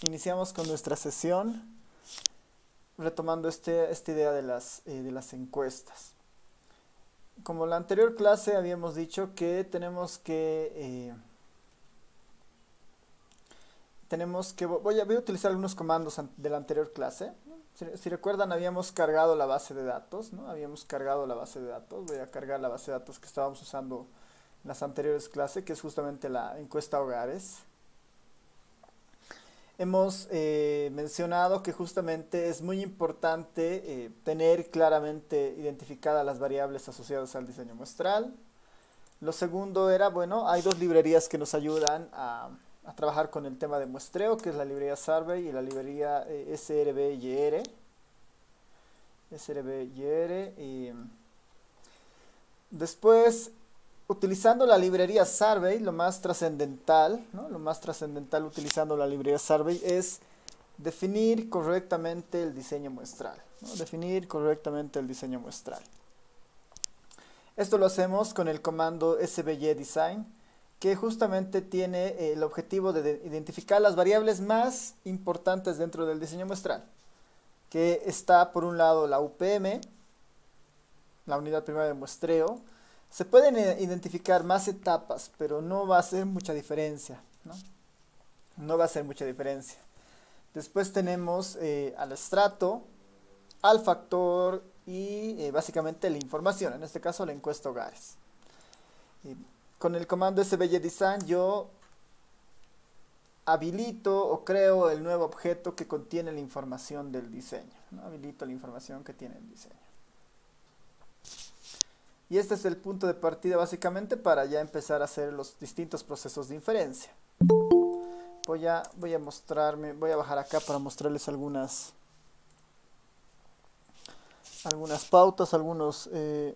Iniciamos con nuestra sesión retomando esta idea de las encuestas. Como la anterior clase habíamos dicho que voy a utilizar algunos comandos de la anterior clase. Si recuerdan, habíamos cargado la base de datos, ¿no? Habíamos cargado la base de datos. Voy a cargar la base de datos que estábamos usando en las anteriores clases, que es justamente la encuesta hogares. Hemos mencionado que justamente es muy importante tener claramente identificadas las variables asociadas al diseño muestral. Lo segundo era, bueno, hay dos librerías que nos ayudan a trabajar con el tema de muestreo, que es la librería Survey y la librería SRBYR. Después, utilizando la librería Survey, lo más trascendental, ¿no? Lo más trascendental utilizando la librería Survey es definir correctamente el diseño muestral, ¿no? Definir correctamente el diseño muestral. Esto lo hacemos con el comando svydesign, que justamente tiene el objetivo de identificar las variables más importantes dentro del diseño muestral, que está por un lado la UPM, la unidad primaria de muestreo. Se pueden identificar más etapas, pero no va a hacer mucha diferencia, ¿no? No va a hacer mucha diferencia. Después tenemos al estrato, al factor y básicamente la información, en este caso la encuesta hogares. Con el comando svydesign yo habilito o creo el nuevo objeto que contiene la información del diseño, ¿no? Habilito la información que tiene el diseño. Y este es el punto de partida básicamente para ya empezar a hacer los distintos procesos de inferencia. Voy a bajar acá para mostrarles algunas pautas, algunos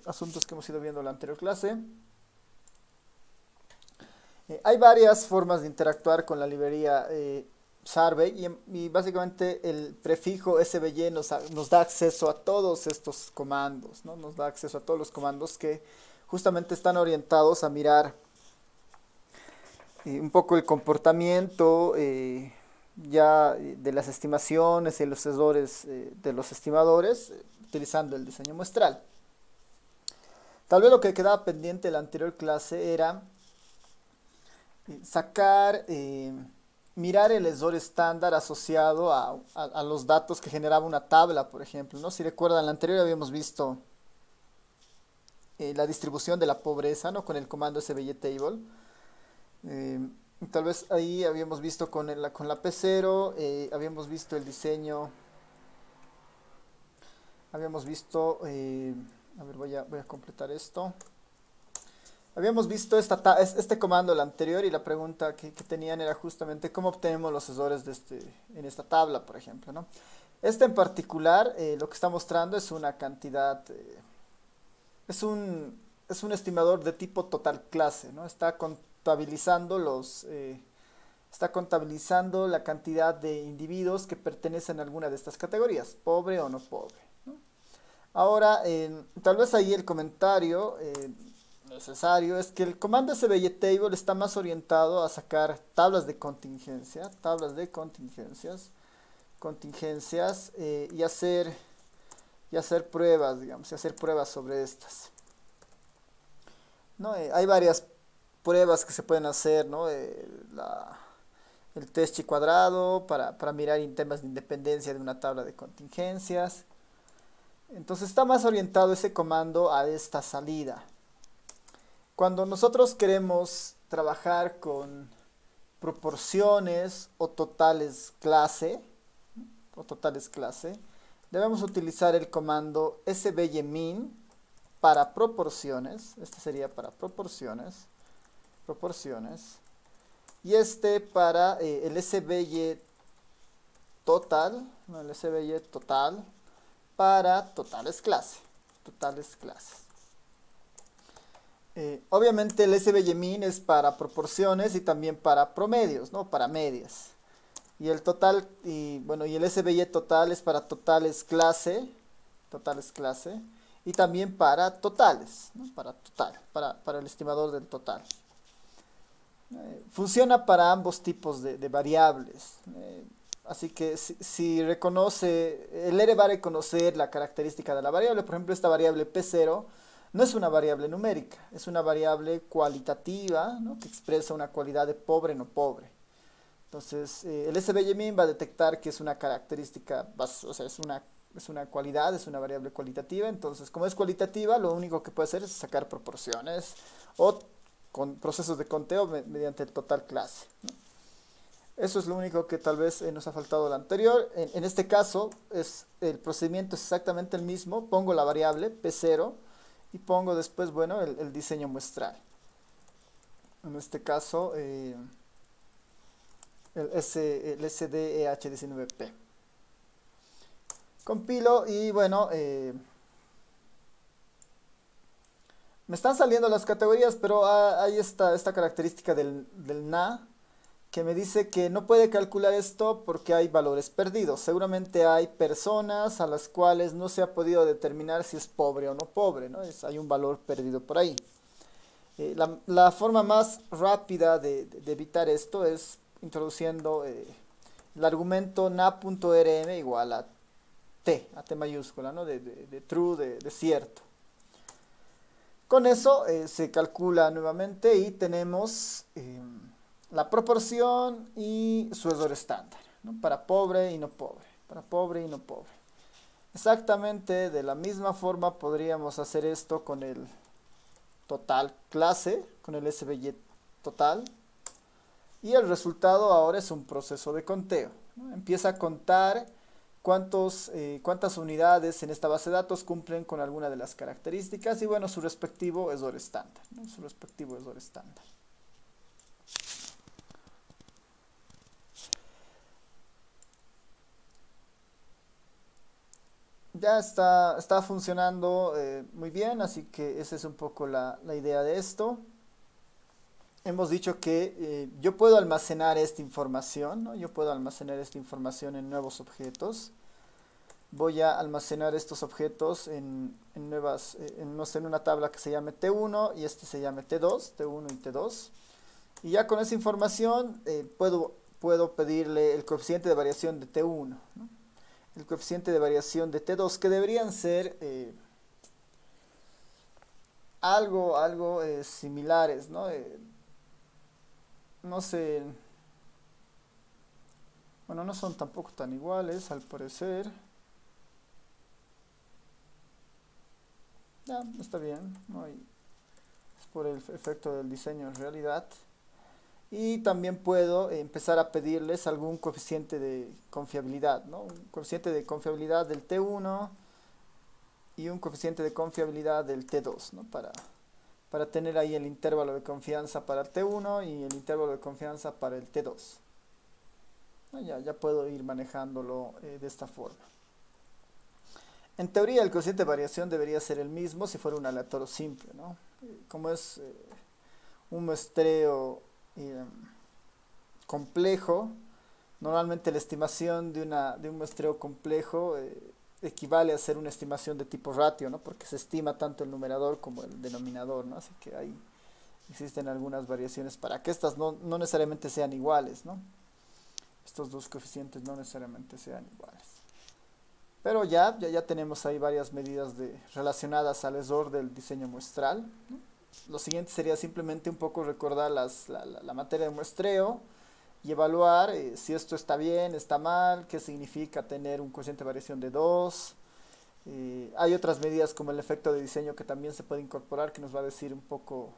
asuntos que hemos ido viendo en la anterior clase. Hay varias formas de interactuar con la librería Survey y básicamente el prefijo svy nos da acceso a todos estos comandos, ¿no? Nos da acceso a todos los comandos que justamente están orientados a mirar un poco el comportamiento ya de las estimaciones y los errores de los estimadores utilizando el diseño muestral. Tal vez lo que quedaba pendiente de la anterior clase era mirar el error estándar asociado a los datos que generaba una tabla, por ejemplo, ¿no? Si recuerdan, en la anterior habíamos visto la distribución de la pobreza, ¿no? Con el comando svytable. Tal vez ahí habíamos visto con la P0, habíamos visto el diseño, habíamos visto, a ver, voy a completar esto. Habíamos visto este comando el anterior y la pregunta que tenían era justamente cómo obtenemos los errores en esta tabla, por ejemplo, ¿no? Este en particular lo que está mostrando es una cantidad, es un estimador de tipo total clase, ¿no? Está contabilizando la cantidad de individuos que pertenecen a alguna de estas categorías, pobre o no pobre, ¿no? Ahora, tal vez ahí el comentario necesario es que el comando svytable está más orientado a sacar tablas de contingencias y hacer pruebas, digamos, y hacer pruebas sobre estas, ¿no? Hay varias pruebas que se pueden hacer, ¿no? El test chi cuadrado para mirar en temas de independencia de una tabla de contingencias. Entonces está más orientado ese comando a esta salida. Cuando nosotros queremos trabajar con proporciones o totales clase, debemos utilizar el comando svymin para proporciones. Este sería para proporciones. Y este para el svytotal, no, el svytotal para totales clases. Obviamente el svymin es para proporciones y también para promedios, ¿no? Para medias. Y el total, y el svytotal es para totales clase, y también para totales, ¿no? Para el estimador del total. Funciona para ambos tipos de variables. Así que si reconoce, el R va a reconocer la característica de la variable. Por ejemplo, esta variable P0 no es una variable numérica, es una variable cualitativa, ¿no? Que expresa una cualidad de pobre no pobre. Entonces, el SVG-min va a detectar que es una característica, o sea, es una cualidad, es una variable cualitativa. Entonces, como es cualitativa, lo único que puede hacer es sacar proporciones o con procesos de conteo mediante el total clase, ¿no? Eso es lo único que tal vez nos ha faltado del anterior. En este caso, el procedimiento es exactamente el mismo. Pongo la variable P0 y pongo después, bueno, el diseño muestral. En este caso, el SDEH19P. Compilo y bueno, me están saliendo las categorías, pero hay esta característica del NA que me dice que no puede calcular esto porque hay valores perdidos. Seguramente hay personas a las cuales no se ha podido determinar si es pobre o no pobre, ¿no? Hay un valor perdido por ahí. La forma más rápida de evitar esto es introduciendo el argumento na.rm igual a t mayúscula, ¿no? de true, de cierto. Con eso se calcula nuevamente y tenemos la proporción y su error estándar, ¿no? Para pobre y no pobre, para pobre y no pobre. Exactamente de la misma forma podríamos hacer esto con el total clase, con el SVG total. Y el resultado ahora es un proceso de conteo, ¿no? Empieza a contar cuántas unidades en esta base de datos cumplen con alguna de las características y bueno, su respectivo error estándar, ¿no? Su respectivo error estándar. Ya está funcionando muy bien, así que esa es un poco la idea de esto. Hemos dicho que yo puedo almacenar esta información, ¿no? Yo puedo almacenar esta información en nuevos objetos. Voy a almacenar estos objetos en nuevas, no sé, en una tabla que se llame T1 y este se llame T2, T1 y T2. Y ya con esa información puedo pedirle el coeficiente de variación de T1, ¿no? El coeficiente de variación de T2, que deberían ser algo similares, ¿no? No sé, bueno, no son tampoco tan iguales al parecer. Ya, está bien, no hay, es por el efecto del diseño en realidad. Y también puedo empezar a pedirles algún coeficiente de confiabilidad, ¿no? Un coeficiente de confiabilidad del T1 y un coeficiente de confiabilidad del T2, ¿no? Para tener ahí el intervalo de confianza para el T1 y el intervalo de confianza para el T2. Ya puedo ir manejándolo de esta forma. En teoría el coeficiente de variación debería ser el mismo si fuera un aleatorio simple, ¿no? Como es un muestreo complejo, normalmente la estimación de un muestreo complejo equivale a ser una estimación de tipo ratio, ¿no? Porque se estima tanto el numerador como el denominador, ¿no? Así que ahí existen algunas variaciones para que estas no necesariamente sean iguales, ¿no? Estos dos coeficientes no necesariamente sean iguales. Pero ya tenemos ahí varias medidas relacionadas al error del diseño muestral, ¿no? Lo siguiente sería simplemente un poco recordar la materia de muestreo y evaluar si esto está bien, está mal, qué significa tener un coeficiente de variación de 2. Hay otras medidas como el efecto de diseño que también se puede incorporar, que nos va a decir un poco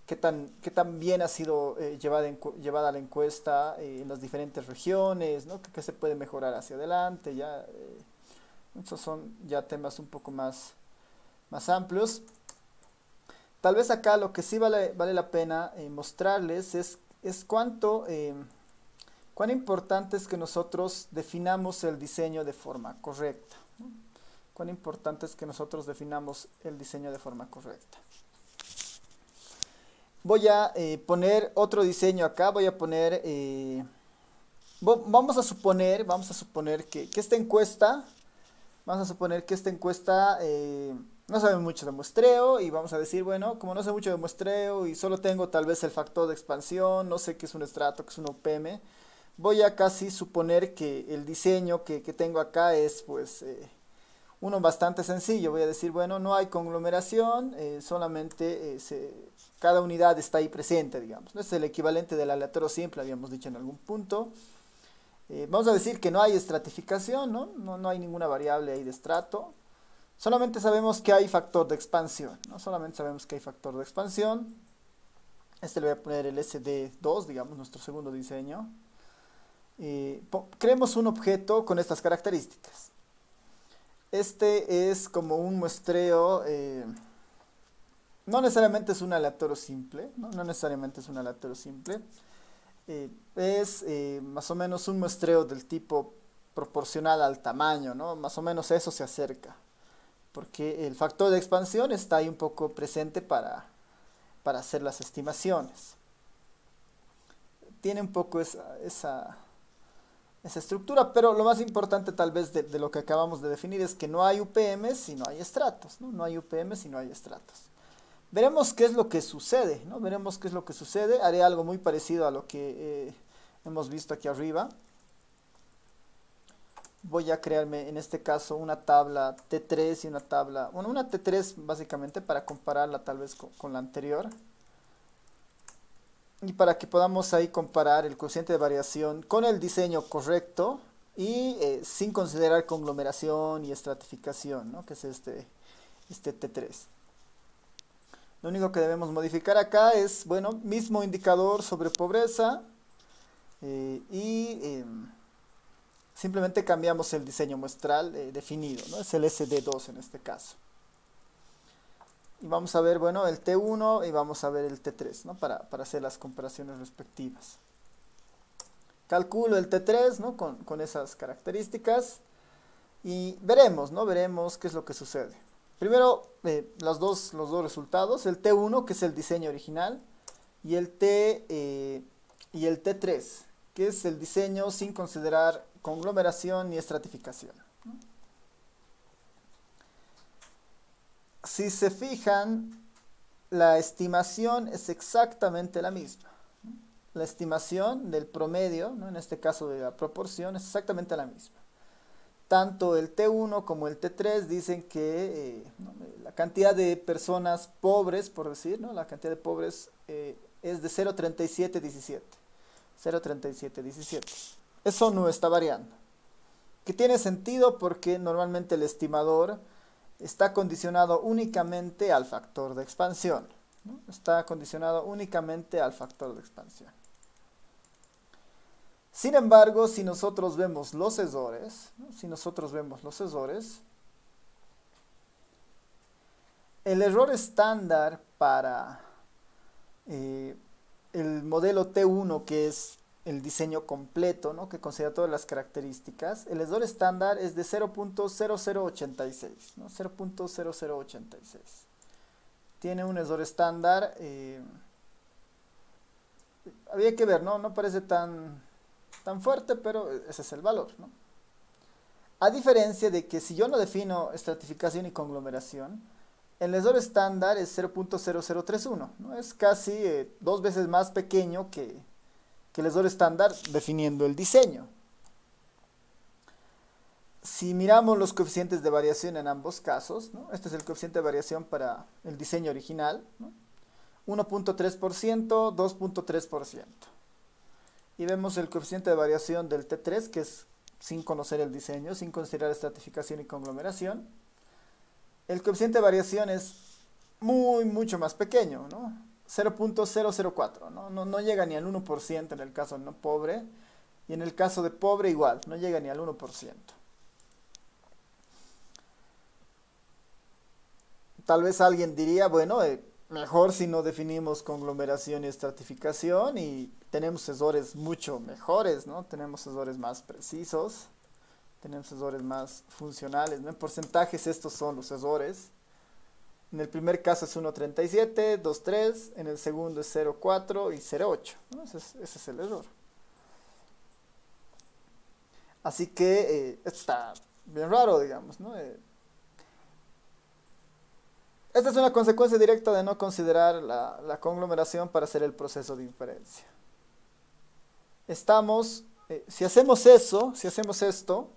qué tan bien ha sido llevada la encuesta en las diferentes regiones, ¿no? ¿Qué se puede mejorar hacia adelante? Estos son ya temas un poco más amplios. Tal vez acá lo que sí vale la pena mostrarles es cuán importante es que nosotros definamos el diseño de forma correcta, ¿no? Cuán importante es que nosotros definamos el diseño de forma correcta. Voy a poner otro diseño acá, voy a poner, vamos a suponer que esta encuesta, no sabe mucho de muestreo y vamos a decir, bueno, como no sé mucho de muestreo y solo tengo tal vez el factor de expansión, no sé qué es un estrato, qué es un UPM, voy a casi suponer que el diseño que tengo acá es pues uno bastante sencillo. Voy a decir, bueno, no hay conglomeración, solamente cada unidad está ahí presente, digamos. ¿No? Es el equivalente del aleatorio simple, habíamos dicho en algún punto. Vamos a decir que no hay estratificación, ¿no? No hay ninguna variable ahí de estrato. Solamente sabemos que hay factor de expansión, ¿no? Solamente sabemos que hay factor de expansión. Este le voy a poner el SD2, digamos, nuestro segundo diseño. Creemos un objeto con estas características. Este es como un muestreo, no necesariamente es un aleatorio simple, no necesariamente es un aleatorio simple. Es más o menos un muestreo del tipo proporcional al tamaño, ¿no? Más o menos eso se acerca, porque el factor de expansión está ahí un poco presente para hacer las estimaciones. Tiene un poco esa estructura, pero lo más importante tal vez de lo que acabamos de definir es que no hay UPM si no hay estratos, ¿no? No hay UPM si no hay estratos. Veremos qué es lo que sucede, ¿no? Veremos qué es lo que sucede. Haré algo muy parecido a lo que hemos visto aquí arriba. Voy a crearme en este caso una tabla T3 y una tabla, bueno, una T3 básicamente para compararla tal vez con la anterior. Y para que podamos ahí comparar el coeficiente de variación con el diseño correcto y sin considerar conglomeración y estratificación, ¿no? Que es este T3. Lo único que debemos modificar acá es, bueno, mismo indicador sobre pobreza simplemente cambiamos el diseño muestral definido, ¿no? Es el SD2 en este caso. Y vamos a ver, bueno, el T1 y vamos a ver el T3, ¿no? Para hacer las comparaciones respectivas. Calculo el T3, ¿no? Con esas características y veremos, ¿no? Veremos qué es lo que sucede. Primero, los dos resultados, el T1, que es el diseño original, y el T3, que es el diseño sin considerar conglomeración ni estratificación. Si se fijan, la estimación es exactamente la misma. La estimación del promedio, ¿no? En este caso de la proporción, es exactamente la misma. Tanto el T1 como el T3 dicen que ¿no? La cantidad de personas pobres, por decir, ¿no? La cantidad de pobres es de 0,3717. 0,3717. Eso no está variando. Que tiene sentido porque normalmente el estimador está condicionado únicamente al factor de expansión, ¿no? Está condicionado únicamente al factor de expansión. Sin embargo, si nosotros vemos los errores, ¿no? El error estándar para el modelo T1, que es el diseño completo, ¿no? Que considera todas las características, el error estándar es de 0.0086, ¿no? 0.0086. Tiene un error estándar, había que ver, ¿no? No parece tan fuerte, pero ese es el valor, ¿no? A diferencia de que si yo no defino estratificación y conglomeración, el error estándar es 0.0031, ¿no? Es casi 2 veces más pequeño que el error estándar definiendo el diseño. Si miramos los coeficientes de variación en ambos casos, ¿no? Este es el coeficiente de variación para el diseño original, ¿no? 1.3%, 2.3%. Y vemos el coeficiente de variación del T3, que es sin conocer el diseño, sin considerar estratificación y conglomeración. El coeficiente de variación es mucho más pequeño, ¿no? 0.004, ¿no? No llega ni al 1% en el caso no pobre, y en el caso de pobre igual, no llega ni al 1%. Tal vez alguien diría, bueno, mejor si no definimos conglomeración y estratificación y tenemos errores mucho mejores, ¿no? Tenemos errores más precisos, tenemos errores más funcionales, ¿no? En porcentajes estos son los errores. En el primer caso es 1.37, 2.3, en el segundo es 0.4 y 0.8, ¿no? Ese es el error. Así que esto está bien raro, digamos, ¿no? Esta es una consecuencia directa de no considerar la conglomeración para hacer el proceso de inferencia. Estamos Si hacemos eso, si hacemos esto,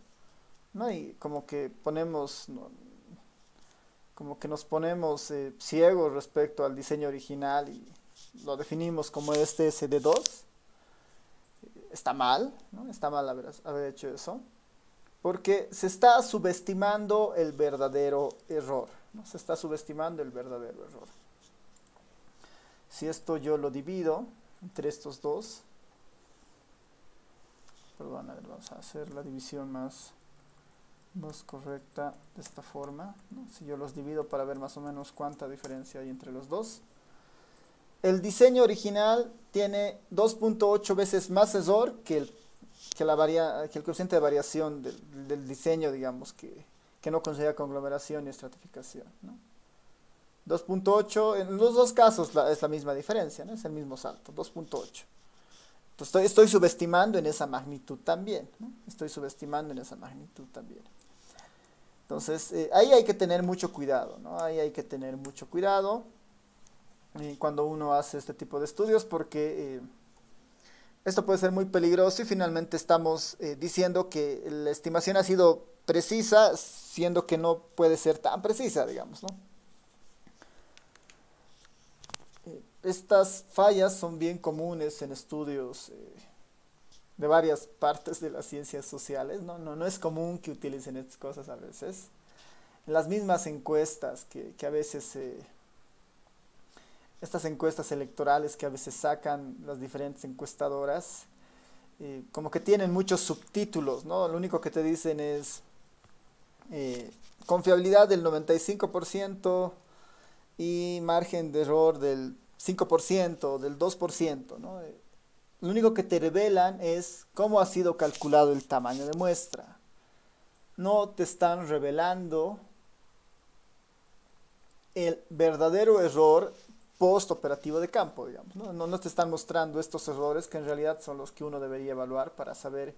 ¿no? Y como que ponemos, ¿no? Como que nos ponemos ciegos respecto al diseño original y lo definimos como este SD2, está mal, ¿no? Está mal haber hecho eso, porque se está subestimando el verdadero error, ¿no? Se está subestimando el verdadero error. Si esto yo lo divido entre estos dos, perdón, a ver, vamos a hacer la división más correcta de esta forma, ¿no? Si yo los divido para ver más o menos cuánta diferencia hay entre los dos. El diseño original tiene 2.8 veces más error que el coeficiente de variación del diseño, digamos, que no considera conglomeración y estratificación, ¿no? 2.8, en los dos casos es la misma diferencia, ¿no? Es el mismo salto, 2.8. Entonces estoy subestimando en esa magnitud también, ¿no? Estoy subestimando en esa magnitud también. Entonces, ahí hay que tener mucho cuidado, ¿no? Ahí hay que tener mucho cuidado cuando uno hace este tipo de estudios, porque esto puede ser muy peligroso y finalmente estamos diciendo que la estimación ha sido precisa, siendo que no puede ser tan precisa, digamos, ¿no? Estas fallas son bien comunes en estudios de varias partes de las ciencias sociales, ¿no? No es común que utilicen estas cosas a veces. En las mismas encuestas que a veces, estas encuestas electorales que a veces sacan las diferentes encuestadoras, como que tienen muchos subtítulos, ¿no? Lo único que te dicen es confiabilidad del 95% y margen de error del 5%, del 2%, ¿no? Lo único que te revelan es cómo ha sido calculado el tamaño de muestra. No te están revelando el verdadero error post-operativo de campo, digamos, ¿no? No te están mostrando estos errores que en realidad son los que uno debería evaluar para saber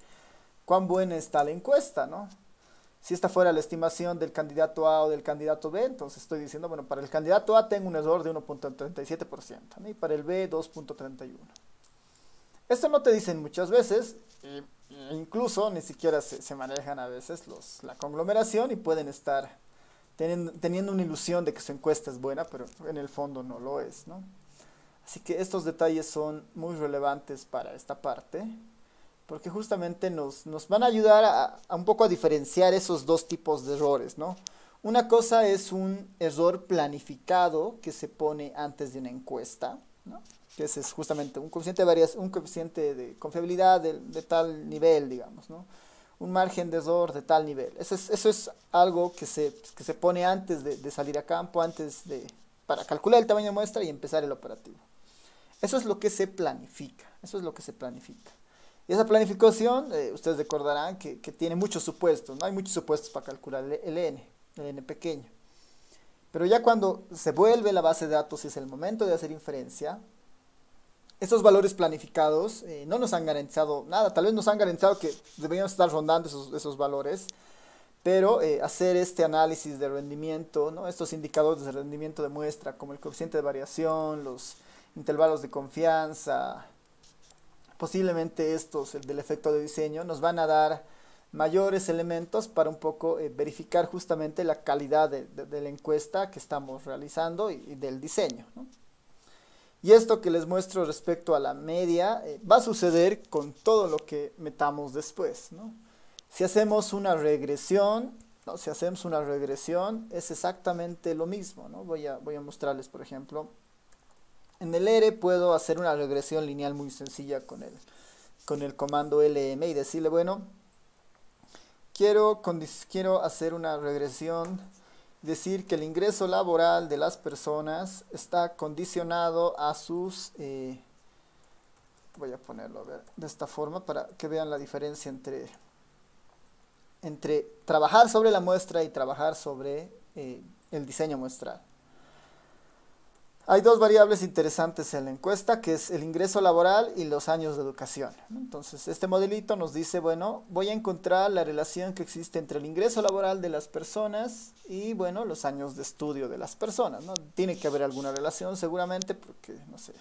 cuán buena está la encuesta, ¿no? Si esta fuera la estimación del candidato A o del candidato B, entonces estoy diciendo, bueno, para el candidato A tengo un error de 1.37%, ¿no? Y para el B 2.31%. Esto no te dicen muchas veces, incluso ni siquiera se manejan a veces la conglomeración y pueden estar teniendo una ilusión de que su encuesta es buena, pero en el fondo no lo es, ¿no? Así que estos detalles son muy relevantes para esta parte, porque justamente nos van a ayudar a un poco a diferenciar esos dos tipos de errores, ¿no? Una cosa es un error planificado que se pone antes de una encuesta, ¿no? Que ese es justamente un coeficiente de confiabilidad de tal nivel, digamos, ¿no? Un margen de error de tal nivel. Eso es algo que se pone antes de salir a campo, para calcular el tamaño de muestra y empezar el operativo. Eso es lo que se planifica, eso es lo que se planifica. Y esa planificación, ustedes recordarán que tiene muchos supuestos, ¿no? Hay muchos supuestos para calcular el N pequeño. Pero ya cuando se vuelve la base de datos y es el momento de hacer inferencia, estos valores planificados no nos han garantizado nada. Tal vez nos han garantizado que deberíamos estar rondando esos valores, pero hacer este análisis de rendimiento, ¿no? Estos indicadores de rendimiento de muestra, como el coeficiente de variación, los intervalos de confianza, posiblemente estos, el del efecto de diseño, nos van a dar mayores elementos para un poco verificar justamente la calidad de la encuesta que estamos realizando y del diseño, ¿no? Y esto que les muestro respecto a la media va a suceder con todo lo que metamos después, ¿no? Si hacemos una regresión, ¿no? Si hacemos una regresión es exactamente lo mismo, ¿no? Voy a mostrarles, por ejemplo, en el R puedo hacer una regresión lineal muy sencilla con el comando LM y decirle, bueno, quiero hacer una regresión, decir que el ingreso laboral de las personas está condicionado a sus, voy a ponerlo a ver, de esta forma para que vean la diferencia entre trabajar sobre la muestra y trabajar sobre el diseño muestral. Hay dos variables interesantes en la encuesta, que es el ingreso laboral y los años de educación, ¿no? Entonces, este modelito nos dice, bueno, voy a encontrar la relación que existe entre el ingreso laboral de las personas y, bueno, los años de estudio de las personas, ¿no? Tiene que haber alguna relación seguramente porque, no sé,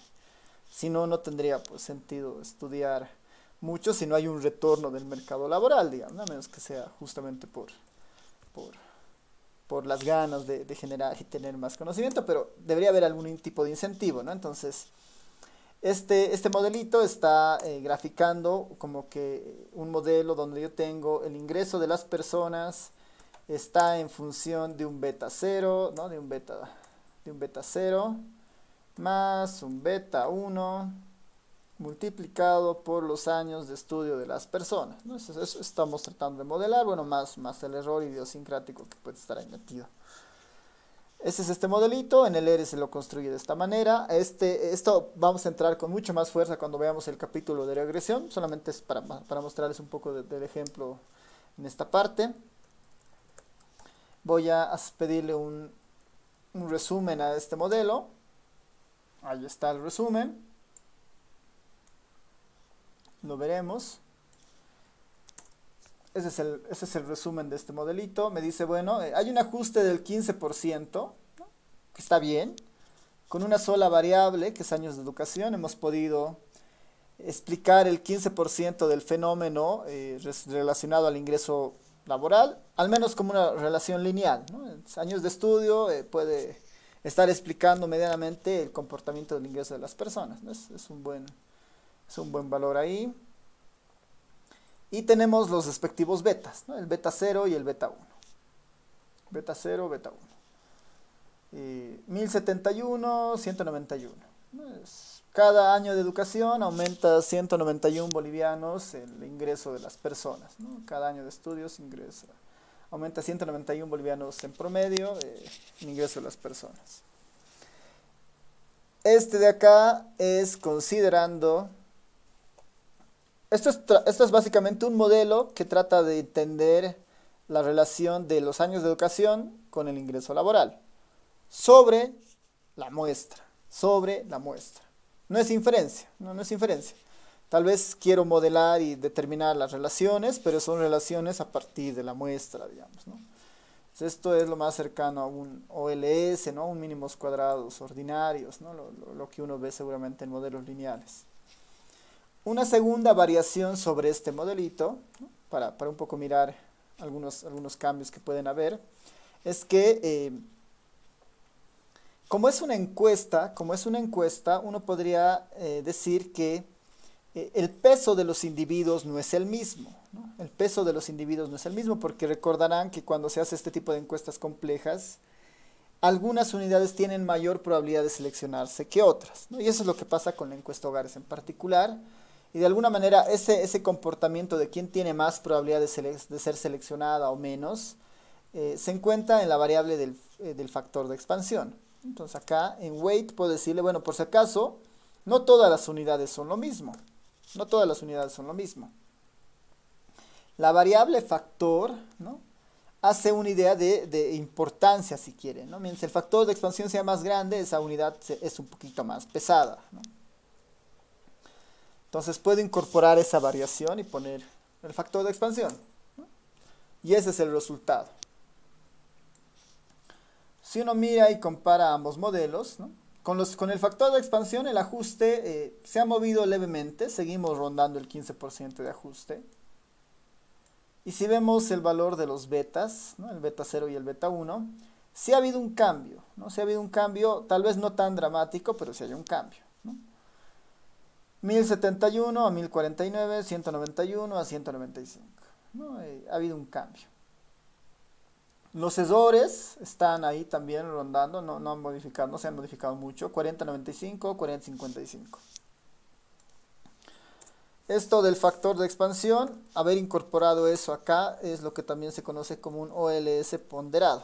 si no, no tendría pues, sentido estudiar mucho si no hay un retorno del mercado laboral, digamos, ¿no? A menos que sea justamente por, por las ganas de generar y tener más conocimiento, pero debería haber algún tipo de incentivo, ¿no? Entonces, este modelito está graficando como que un modelo donde yo tengo el ingreso de las personas está en función de un beta 0, ¿no? De un beta 0 más un beta 1 multiplicado por los años de estudio de las personas, ¿no? Eso estamos tratando de modelar, bueno, más el error idiosincrático que puede estar ahí metido. Este es este modelito, en el R se lo construye de esta manera. Esto vamos a entrar con mucho más fuerza cuando veamos el capítulo de regresión, solamente es para mostrarles un poco del ejemplo en esta parte. Voy a pedirle un resumen a este modelo. Ahí está el resumen. Lo veremos. Ese es el resumen de este modelito. Me dice, bueno, hay un ajuste del 15%, ¿no? Que está bien. Con una sola variable, que es años de educación, hemos podido explicar el 15% del fenómeno relacionado al ingreso laboral, al menos como una relación lineal, ¿no? Años de estudio puede estar explicando medianamente el comportamiento del ingreso de las personas, ¿no? Es un buen valor ahí. Y tenemos los respectivos betas, ¿no? El beta 0 y el beta 1. Beta 0, beta 1. 1071, 191. ¿No? Cada año de educación aumenta 191 bolivianos el ingreso de las personas, ¿no? Cada año de estudios aumenta 191 bolivianos en promedio el ingreso de las personas. Este de acá es considerando... Esto es básicamente un modelo que trata de entender la relación de los años de educación con el ingreso laboral. Sobre la muestra. No es inferencia, no es inferencia. Tal vez quiero modelar y determinar las relaciones, pero son relaciones a partir de la muestra, digamos, ¿no? Entonces, esto es lo más cercano a un OLS, ¿no? Un mínimos cuadrados ordinarios, ¿no? Lo que uno ve seguramente en modelos lineales. Una segunda variación sobre este modelito, ¿no? para un poco mirar algunos cambios que pueden haber, es que como es una encuesta, uno podría decir que el peso de los individuos no es el mismo, ¿no? El peso de los individuos no es el mismo porque recordarán que cuando se hace este tipo de encuestas complejas, algunas unidades tienen mayor probabilidad de seleccionarse que otras, ¿no? Y eso es lo que pasa con la encuesta hogares en particular. Y de alguna manera ese comportamiento de quién tiene más probabilidad de ser seleccionada o menos, se encuentra en la variable del factor de expansión. Entonces acá en weight puedo decirle, bueno, por si acaso, no todas las unidades son lo mismo. La variable factor, ¿no? Hace una idea de importancia, si quieren, ¿no? Mientras el factor de expansión sea más grande, esa unidad es un poquito más pesada, ¿no? Entonces puedo incorporar esa variación y poner el factor de expansión, ¿no? Y ese es el resultado. Si uno mira y compara ambos modelos, ¿no? Con el factor de expansión el ajuste se ha movido levemente, seguimos rondando el 15% de ajuste. Y si vemos el valor de los betas, ¿no? El beta 0 y el beta 1, sí ha habido un cambio, ¿no? Sí ha habido un cambio, tal vez no tan dramático, pero sí hay un cambio, ¿no? 1071 a 1049, 191 a 195, ¿no? Ha habido un cambio. Los sesores están ahí también rondando, no se han modificado mucho, 4095, 4055. Esto del factor de expansión, haber incorporado eso acá, es lo que también se conoce como un OLS ponderado.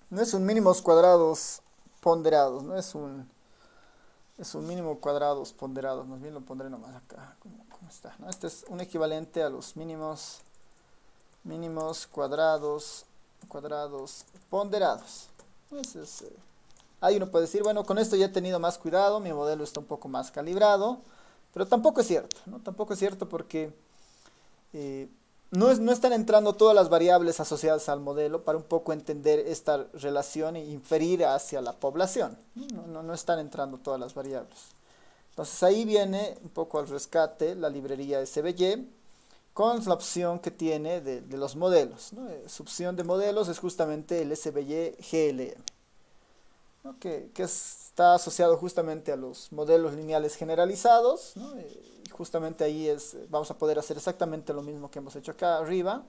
No es un mínimos cuadrados ponderados, no es un mínimo cuadrados ponderados, más bien lo pondré nomás acá, como está, ¿no? Este es un equivalente a los mínimos cuadrados ponderados. Entonces, ahí uno puede decir, bueno, con esto ya he tenido más cuidado, mi modelo está un poco más calibrado, pero tampoco es cierto, ¿no? Tampoco es cierto porque no están entrando todas las variables asociadas al modelo para un poco entender esta relación e inferir hacia la población. No están entrando todas las variables. Entonces ahí viene un poco al rescate la librería SVG con la opción que tiene de los modelos, ¿no? Su opción de modelos es justamente el SVG GLM, ¿no? Que está asociado justamente a los modelos lineales generalizados, ¿no? Y justamente ahí vamos a poder hacer exactamente lo mismo que hemos hecho acá arriba.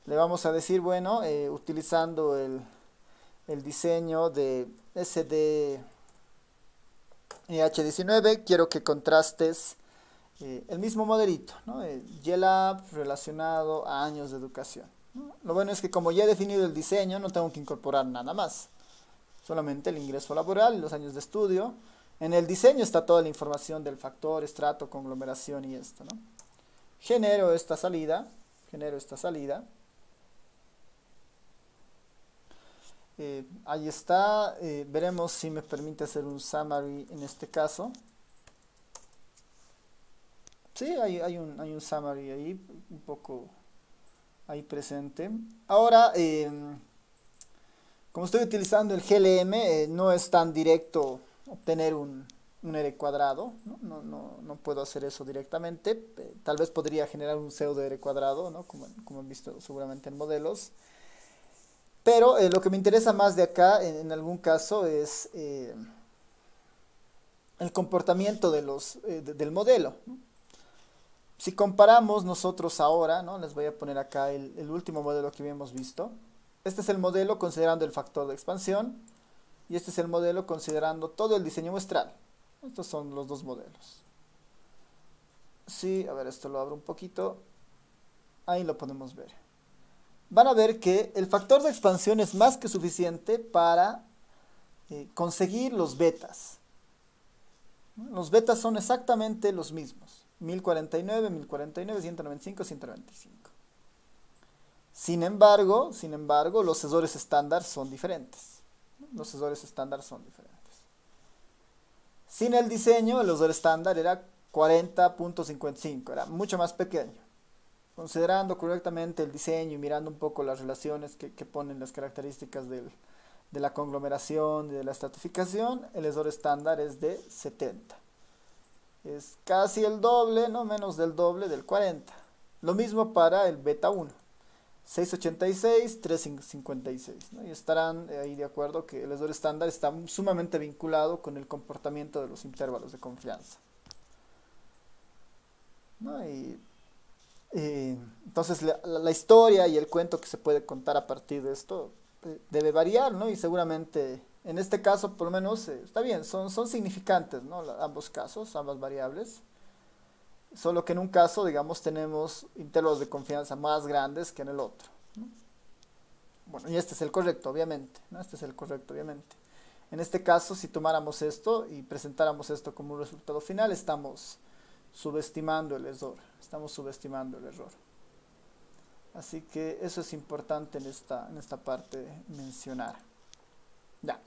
Le vamos a decir, bueno, utilizando el diseño de SDH19, quiero que contrastes el mismo modelito, ¿no? YLab relacionado a años de educación, ¿no? Lo bueno es que como ya he definido el diseño, no tengo que incorporar nada más. Solamente el ingreso laboral y los años de estudio. En el diseño está toda la información del factor, estrato, conglomeración y esto, ¿no? Genero esta salida. Ahí está. Veremos si me permite hacer un summary en este caso. Sí, hay un summary ahí, un poco ahí presente. Ahora, como estoy utilizando el GLM, no es tan directo obtener un R cuadrado, ¿no? No puedo hacer eso directamente. Tal vez podría generar un pseudo R cuadrado, ¿no? Como han visto seguramente en modelos. Pero lo que me interesa más de acá, en algún caso, es el comportamiento del modelo, ¿no? Si comparamos nosotros ahora, ¿no? Les voy a poner acá el último modelo que habíamos visto. Este es el modelo considerando el factor de expansión y este es el modelo considerando todo el diseño muestral. Estos son los dos modelos. Sí, a ver, esto lo abro un poquito. Ahí lo podemos ver. Van a ver que el factor de expansión es más que suficiente para conseguir los betas. Los betas son exactamente los mismos. 1049, 1049, 195, 195. Sin embargo, los sensores estándar son diferentes. Los sensores estándar son diferentes. Sin el diseño, el sensor estándar era 40.55, era mucho más pequeño. Considerando correctamente el diseño y mirando un poco las relaciones que ponen las características de la conglomeración, de la estratificación, el sensor estándar es de 70. Es casi el doble, no menos del doble del 40. Lo mismo para el beta 1. 686, 356, ¿no? Y estarán ahí de acuerdo que el sensor estándar está sumamente vinculado con el comportamiento de los intervalos de confianza, ¿no? Entonces la historia y el cuento que se puede contar a partir de esto debe variar, ¿no? Y seguramente en este caso por lo menos está bien, son significantes, ¿no? Ambos casos, ambas variables. Solo que en un caso, digamos, tenemos intervalos de confianza más grandes que en el otro, ¿no? Bueno, y este es el correcto, obviamente, ¿no? Este es el correcto, obviamente. En este caso, si tomáramos esto y presentáramos esto como un resultado final, estamos subestimando el error. Así que eso es importante en esta parte mencionar. Ya.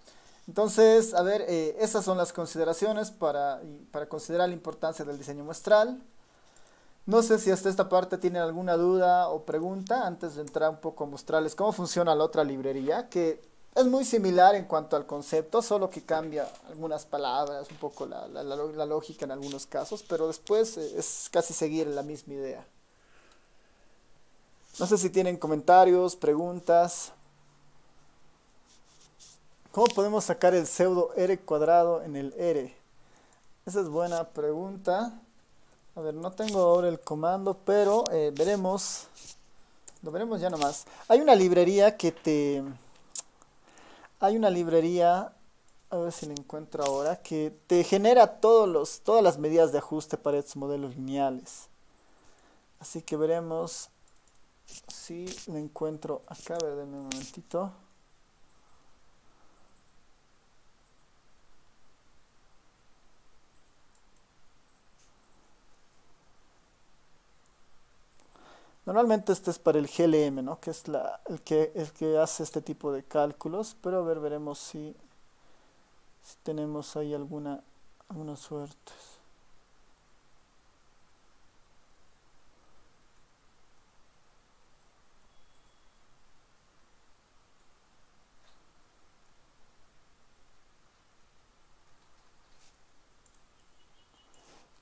Entonces, a ver, esas son las consideraciones para considerar la importancia del diseño muestral. No sé si hasta esta parte tienen alguna duda o pregunta antes de entrar un poco a mostrarles cómo funciona la otra librería, que es muy similar en cuanto al concepto, solo que cambia algunas palabras, un poco la lógica en algunos casos, pero después es casi seguir la misma idea. No sé si tienen comentarios, preguntas. ¿Cómo podemos sacar el pseudo R cuadrado en el R? Esa es buena pregunta. A ver, no tengo ahora el comando, pero veremos. Lo veremos ya nomás. Hay una librería a ver si la encuentro ahora, que te genera todas las medidas de ajuste para estos modelos lineales. Así que veremos si la encuentro acá. A ver, denme un momentito. Normalmente este es para el GLM, ¿no? Que es el que hace este tipo de cálculos. Pero a ver, veremos si tenemos ahí alguna suerte.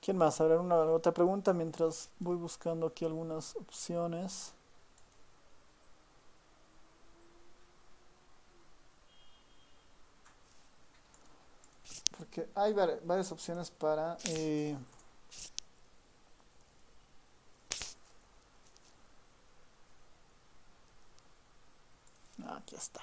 ¿Quién más? A ver, una otra pregunta mientras voy buscando aquí algunas opciones. Porque hay varias opciones para... aquí está.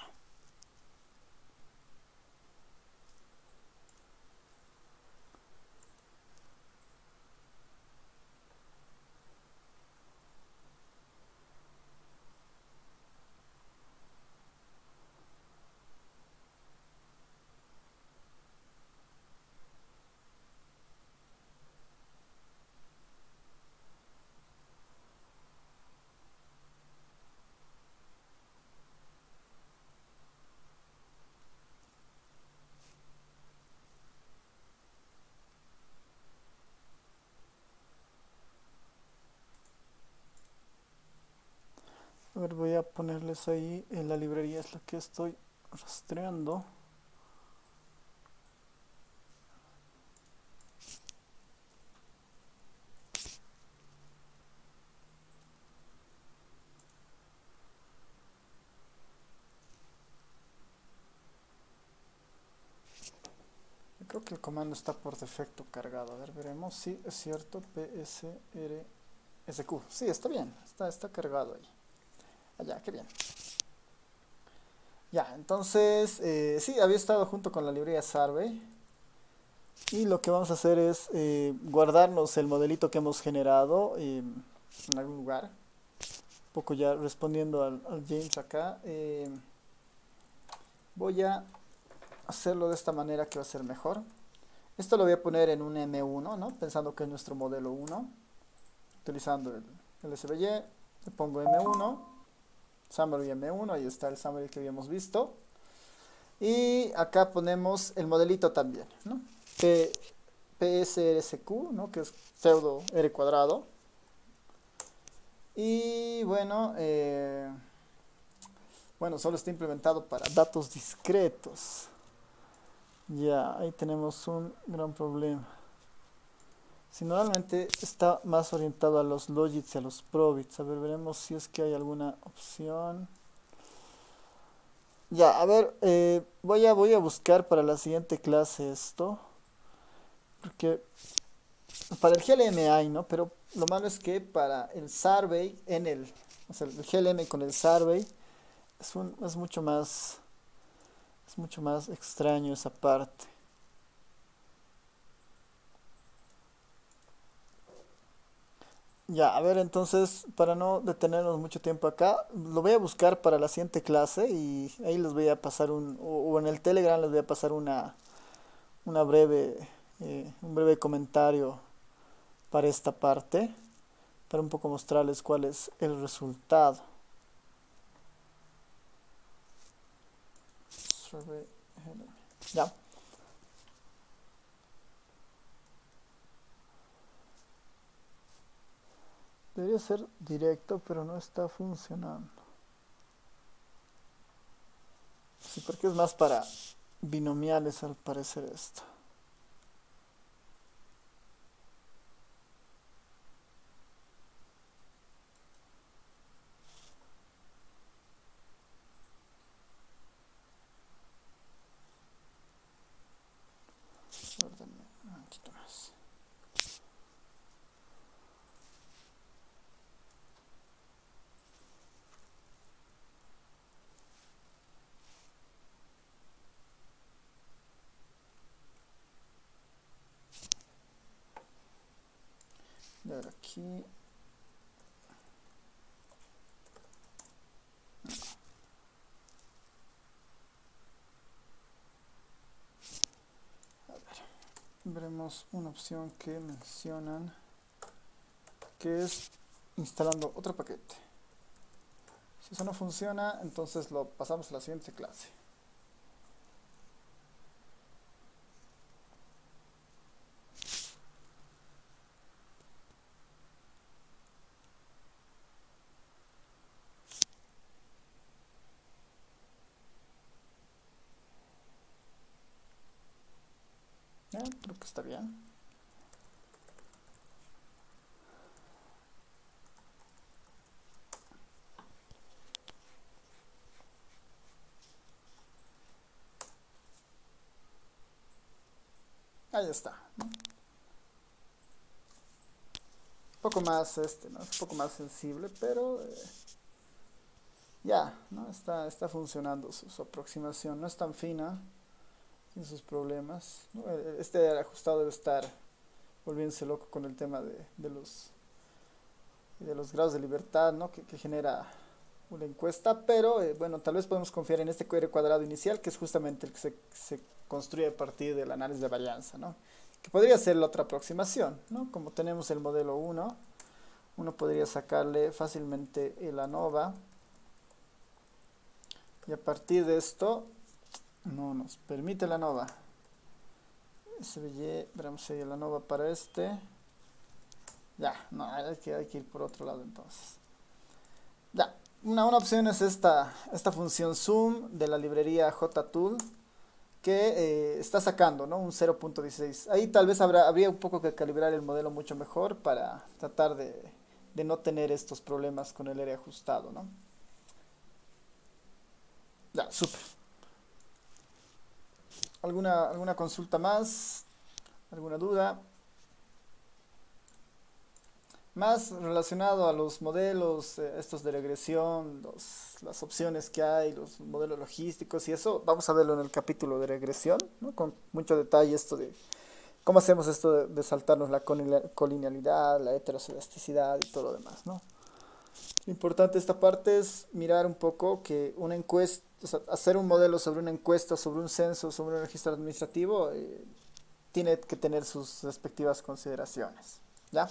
A ver, voy a ponerles ahí en la librería, es la que estoy rastreando. Creo que el comando está por defecto cargado. A ver, veremos. Sí, es cierto. PSRSQ. Sí, está bien. Está cargado ahí. Allá, qué bien. Ya, entonces, sí, había estado junto con la librería Survey. Y lo que vamos a hacer es guardarnos el modelito que hemos generado en algún lugar. Un poco ya respondiendo al James acá. Voy a hacerlo de esta manera que va a ser mejor. Esto lo voy a poner en un M1, ¿no? Pensando que es nuestro modelo 1. Utilizando el SVY. Le pongo M1. Summary M1. Ahí está el summary que habíamos visto. Y acá ponemos el modelito también, ¿no? PSRSQ, ¿no? Que es pseudo R cuadrado. Y bueno, solo está implementado para datos discretos. Ya, ahí tenemos un gran problema. Si normalmente está más orientado a los logits y a los probits. A ver, veremos si es que hay alguna opción. Ya, a ver, voy a buscar para la siguiente clase esto. Porque para el GLM hay, ¿no? Pero lo malo es que para el survey, o sea, el GLM con el survey, es mucho más extraño esa parte. Ya, a ver, entonces, para no detenernos mucho tiempo acá, lo voy a buscar para la siguiente clase y ahí les voy a pasar o en el Telegram les voy a pasar una un breve comentario para esta parte, para un poco mostrarles cuál es el resultado. Ya. Debería ser directo, pero no está funcionando. Sí, porque es más para binomiales al parecer esto. Un poquito más. Y ahora aquí. A ver, veremos una opción que mencionan, que es instalando otro paquete. Si eso no funciona, entonces lo pasamos a la siguiente clase. Ya, creo que está bien. Ahí está, ¿no? Un poco más ¿no? Es un poco más sensible, pero ya, ¿no? Está funcionando su aproximación. No es tan fina, sin sus problemas, ¿no? Este ajustado debe estar volviéndose loco con el tema de los grados de libertad, ¿no? que genera una encuesta, pero bueno, tal vez podemos confiar en este QR cuadrado inicial, que es justamente el que se construye a partir del análisis de varianza, ¿no? Que podría ser la otra aproximación, ¿no? Como tenemos el modelo 1, uno podría sacarle fácilmente el ANOVA, y a partir de esto no nos permite la ANOVA. SVY, veremos si hay la ANOVA para este. Ya, no, hay que ir por otro lado entonces. Ya, una opción es esta función zoom de la librería JTool, que está sacando, ¿no? Un 0.16. Ahí tal vez habría un poco que calibrar el modelo mucho mejor para tratar de no tener estos problemas con el área ajustado, ¿no? Ya, súper. ¿Alguna consulta más? ¿Alguna duda? Más relacionado a los modelos estos de regresión, las opciones que hay, los modelos logísticos y eso, vamos a verlo en el capítulo de regresión, ¿no? Con mucho detalle esto de cómo hacemos esto de saltarnos la colinealidad, la heteroscedasticidad y todo lo demás, ¿no? Lo importante de esta parte es mirar un poco que una encuesta, o sea, hacer un modelo sobre una encuesta, sobre un censo, sobre un registro administrativo, tiene que tener sus respectivas consideraciones, ¿ya?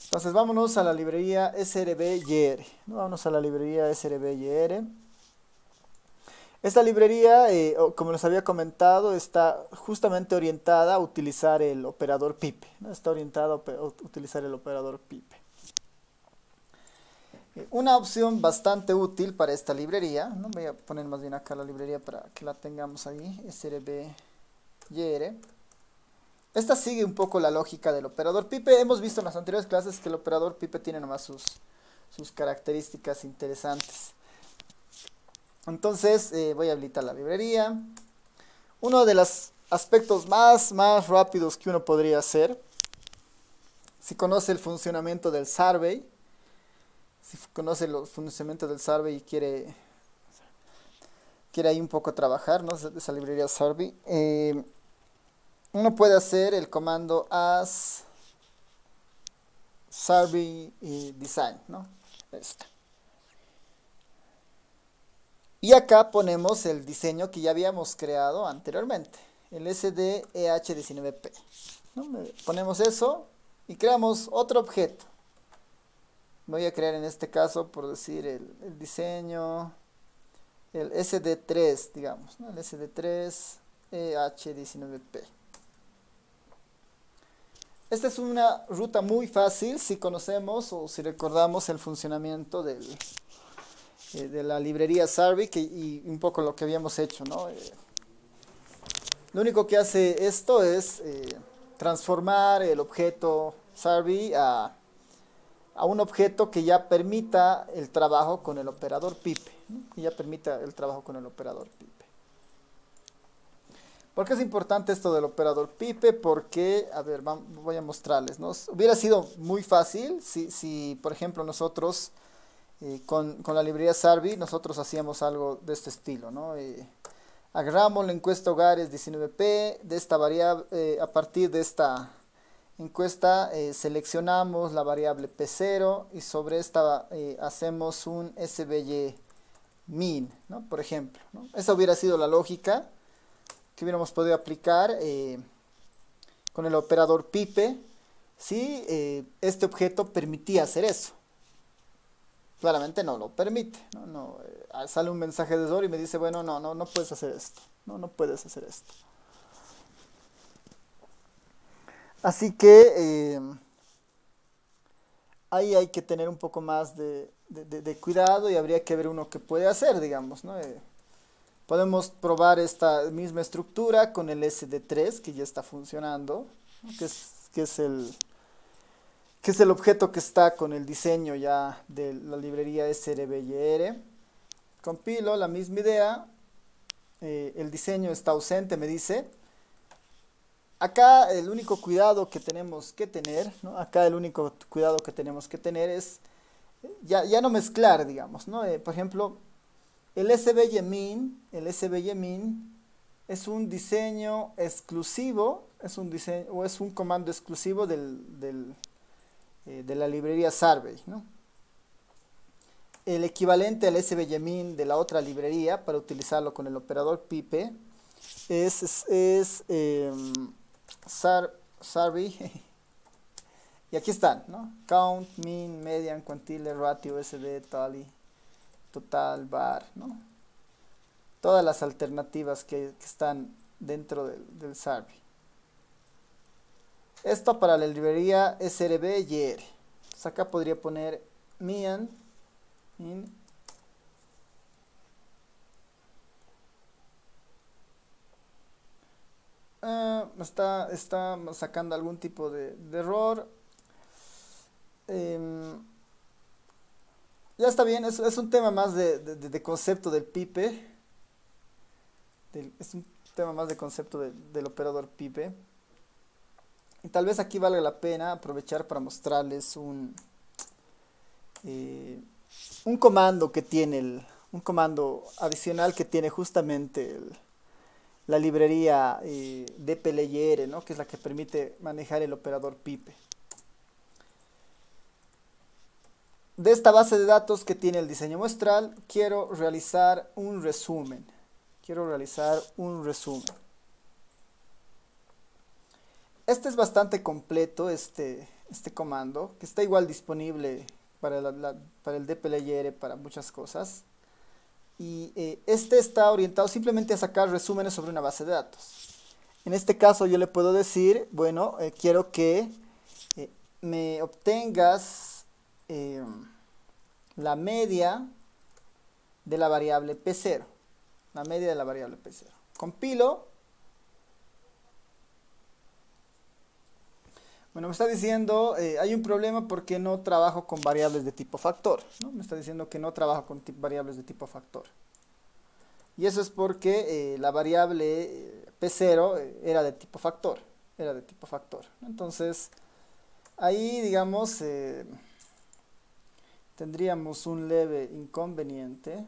Entonces vámonos a la librería SRB-YR, ¿no? Vámonos a la librería SRB-YR. Esta librería, como les había comentado, está justamente orientada a utilizar el operador pipe, ¿no? Está orientada a utilizar el operador pipe. Una opción bastante útil para esta librería, ¿no? Voy a poner más bien acá la librería para que la tengamos ahí, SRB-YR. Esta sigue un poco la lógica del operador pipe. Hemos visto en las anteriores clases que el operador pipe tiene nomás sus características interesantes. Entonces voy a habilitar la librería. Uno de los aspectos más rápidos que uno podría hacer, si conoce el funcionamiento del survey, si conoce el funcionamiento del survey y quiere ahí un poco trabajar, ¿no? Esa librería survey, uno puede hacer el comando as survey design, ¿no? Esta. Y acá ponemos el diseño que ya habíamos creado anteriormente, el SDEH19P, ¿no? Ponemos eso y creamos otro objeto. Voy a crear en este caso, por decir, el diseño, el SD3, digamos, ¿no? El SD3EH19P. Esta es una ruta muy fácil si conocemos o si recordamos el funcionamiento de la librería Survey y un poco lo que habíamos hecho, ¿no? Lo único que hace esto es transformar el objeto Survey a un objeto que ya permita el trabajo con el operador pipe, ¿no? Que ya permita el trabajo con el operador pipe. ¿Por qué es importante esto del operador pipe? Porque, a ver, voy a mostrarles, ¿no? Hubiera sido muy fácil si por ejemplo, nosotros con la librería Survey, nosotros hacíamos algo de este estilo, ¿no? Agarramos la encuesta hogares 19P, de esta variable, a partir de esta encuesta seleccionamos la variable P0 y sobre esta hacemos un SVY min, ¿no? Por ejemplo, ¿no? Esa hubiera sido la lógica que hubiéramos podido aplicar con el operador pipe si este objeto permitía hacer eso. Claramente no lo permite, ¿no? Sale un mensaje de error y me dice, bueno, no puedes hacer esto, no puedes hacer esto. Así que ahí hay que tener un poco más de cuidado y habría que ver uno que puede hacer, digamos, ¿no? Podemos probar esta misma estructura con el SD3 que ya está funcionando, ¿no? que es el objeto que está con el diseño ya de la librería SRB-YR. Compilo la misma idea, el diseño está ausente, me dice. Acá el único cuidado que tenemos que tener, ¿no? Acá el único cuidado que tenemos que tener es ya no mezclar, digamos, ¿no? Por ejemplo, el SVYemin es un diseño exclusivo, es un diseño o es un comando exclusivo de la librería Sarbey, ¿no? El equivalente al SVYemin de la otra librería para utilizarlo con el operador pipe es Sarbey. Y aquí están, ¿no? Count, min, median, quantile, ratio, SD, tally, total, var, ¿no? Todas las alternativas que están dentro del Sarbey. Esto para la librería SRB y R. Entonces acá podría poner min, está sacando algún tipo de error. Ya está bien, es un tema más de concepto del pipe. Es un tema más de concepto del operador pipe. Y tal vez aquí valga la pena aprovechar para mostrarles un comando que tiene un comando adicional que tiene justamente la librería dplyr, ¿no? Que es la que permite manejar el operador pipe. De esta base de datos que tiene el diseño muestral, quiero realizar un resumen. Este es bastante completo, este comando, que está igual disponible para el dplyr, para muchas cosas. Y este está orientado simplemente a sacar resúmenes sobre una base de datos. En este caso yo le puedo decir, bueno, quiero que me obtengas la media de la variable P0. La media de la variable P0. Compilo. Bueno, me está diciendo, hay un problema porque no trabajo con variables de tipo factor, ¿no? Me está diciendo que no trabajo con variables de tipo factor. Y eso es porque la variable P0 era de tipo factor. Entonces, ahí, digamos, tendríamos un leve inconveniente.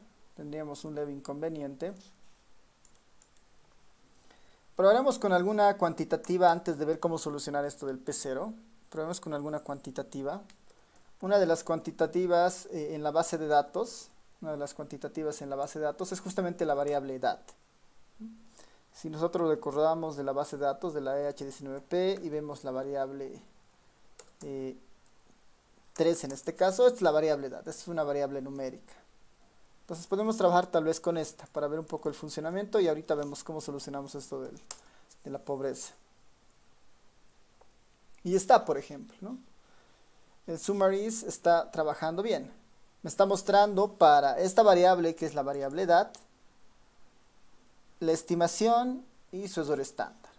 Probaremos con alguna cuantitativa antes de ver cómo solucionar esto del P0. Probemos con alguna cuantitativa. Una de las cuantitativas en la base de datos. Es justamente la variable edad. Si nosotros recordamos de la base de datos de la EH19P y vemos la variable 3 en este caso, esta es la variable edad, es una variable numérica. Entonces podemos trabajar tal vez con esta para ver un poco el funcionamiento y ahorita vemos cómo solucionamos esto de la pobreza. Y está, por ejemplo, ¿no? El summaries está trabajando bien. Me está mostrando para esta variable, que es la variable edad, la estimación y su error estándar.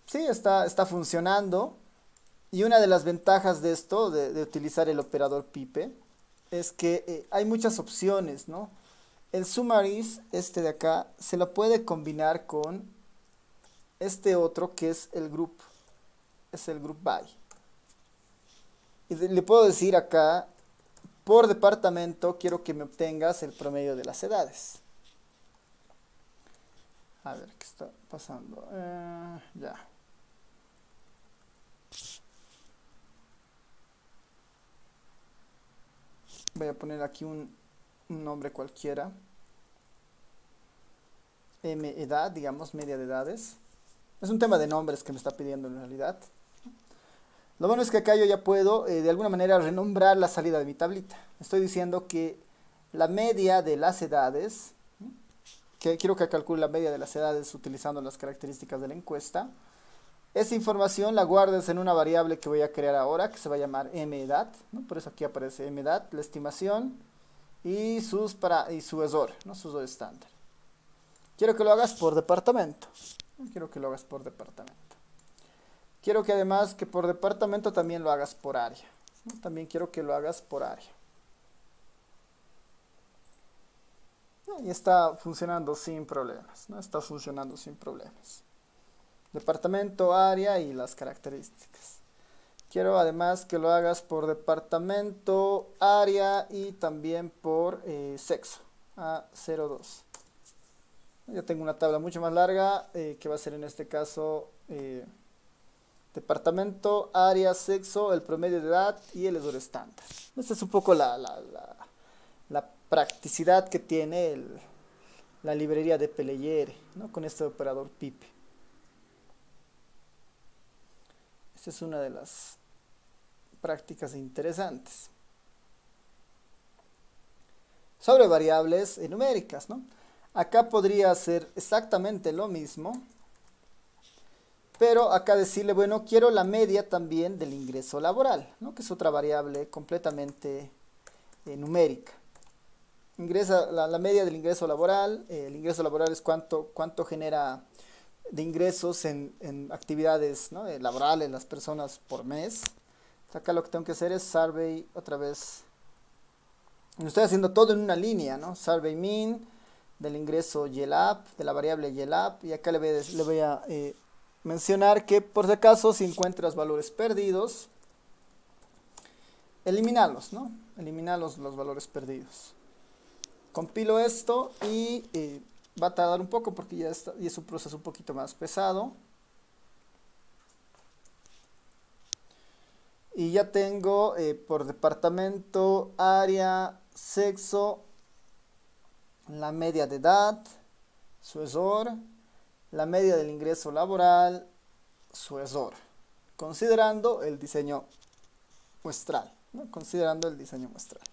Sí, está funcionando. Y una de las ventajas de esto, de utilizar el operador pipe, es que hay muchas opciones, ¿no? El summaries, este de acá, se lo puede combinar con este otro que es el group by. Y le puedo decir acá, por departamento, quiero que me obtengas el promedio de las edades. A ver, ¿qué está pasando? Ya. Voy a poner aquí un nombre cualquiera. Edad, digamos, media de edades. Es un tema de nombres que me está pidiendo en realidad. Lo bueno es que acá yo ya puedo de alguna manera renombrar la salida de mi tablita. Estoy diciendo que la media de las edades, que quiero que calcule la media de las edades utilizando las características de la encuesta. Esa información la guardes en una variable que voy a crear ahora, que se va a llamar medad, ¿no? Por eso aquí aparece medad, la estimación y su error, ¿no? Su error estándar. Quiero que lo hagas por departamento. Quiero que además que por departamento también lo hagas por área, ¿no? También quiero que lo hagas por área. Y está funcionando sin problemas, ¿no? Está funcionando sin problemas. Departamento, área y las características. Quiero además que lo hagas por departamento, área y también por sexo. A02. Ya tengo una tabla mucho más larga que va a ser en este caso departamento, área, sexo, el promedio de edad y el error estándar. Esta es un poco la practicidad que tiene la librería de Pelleyere, ¿no? Con este operador pipe. Esta es una de las prácticas interesantes. Sobre variables numéricas, ¿no? Acá podría ser exactamente lo mismo, pero acá decirle, bueno, quiero la media también del ingreso laboral, ¿no? Que es otra variable completamente numérica. La media del ingreso laboral, el ingreso laboral es cuánto genera de ingresos en actividades, ¿no? Laborales las personas por mes. Acá lo que tengo que hacer es survey otra vez. Lo estoy haciendo todo en una línea, ¿no? Survey min del ingreso YELAP, de la variable YELAP, y acá le voy a mencionar que por si acaso si encuentras valores perdidos, eliminarlos, ¿no? Eliminar los valores perdidos. Compilo esto y va a tardar un poco porque ya es un proceso un poquito más pesado. Y ya tengo por departamento, área, sexo, la media de edad, su ESOR, la media del ingreso laboral, su ESOR, considerando el diseño muestral, ¿no? Considerando el diseño muestral.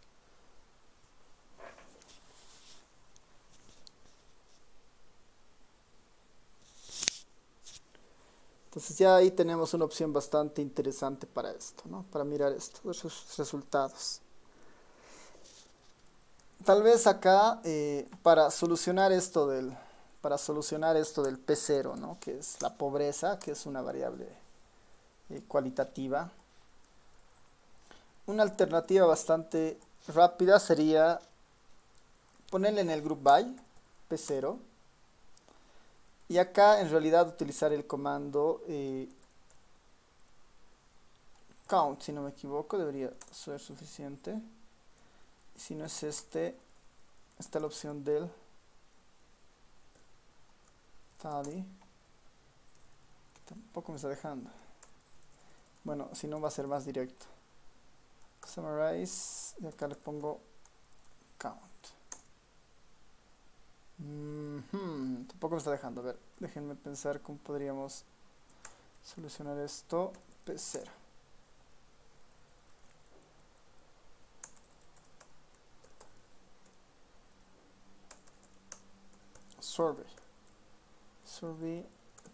Entonces ya ahí tenemos una opción bastante interesante para esto, ¿no? Para mirar estos resultados. Tal vez acá para solucionar esto del P0, ¿no? Que es la pobreza, que es una variable cualitativa. Una alternativa bastante rápida sería ponerle en el group by P0. Y acá en realidad utilizar el comando count, si no me equivoco, debería ser suficiente. Y si no es este, está la opción del tally, que tampoco me está dejando. Bueno, si no va a ser más directo. Summarize, y acá le pongo count. Tampoco me está dejando. A ver, déjenme pensar cómo podríamos solucionar esto. P0. Survey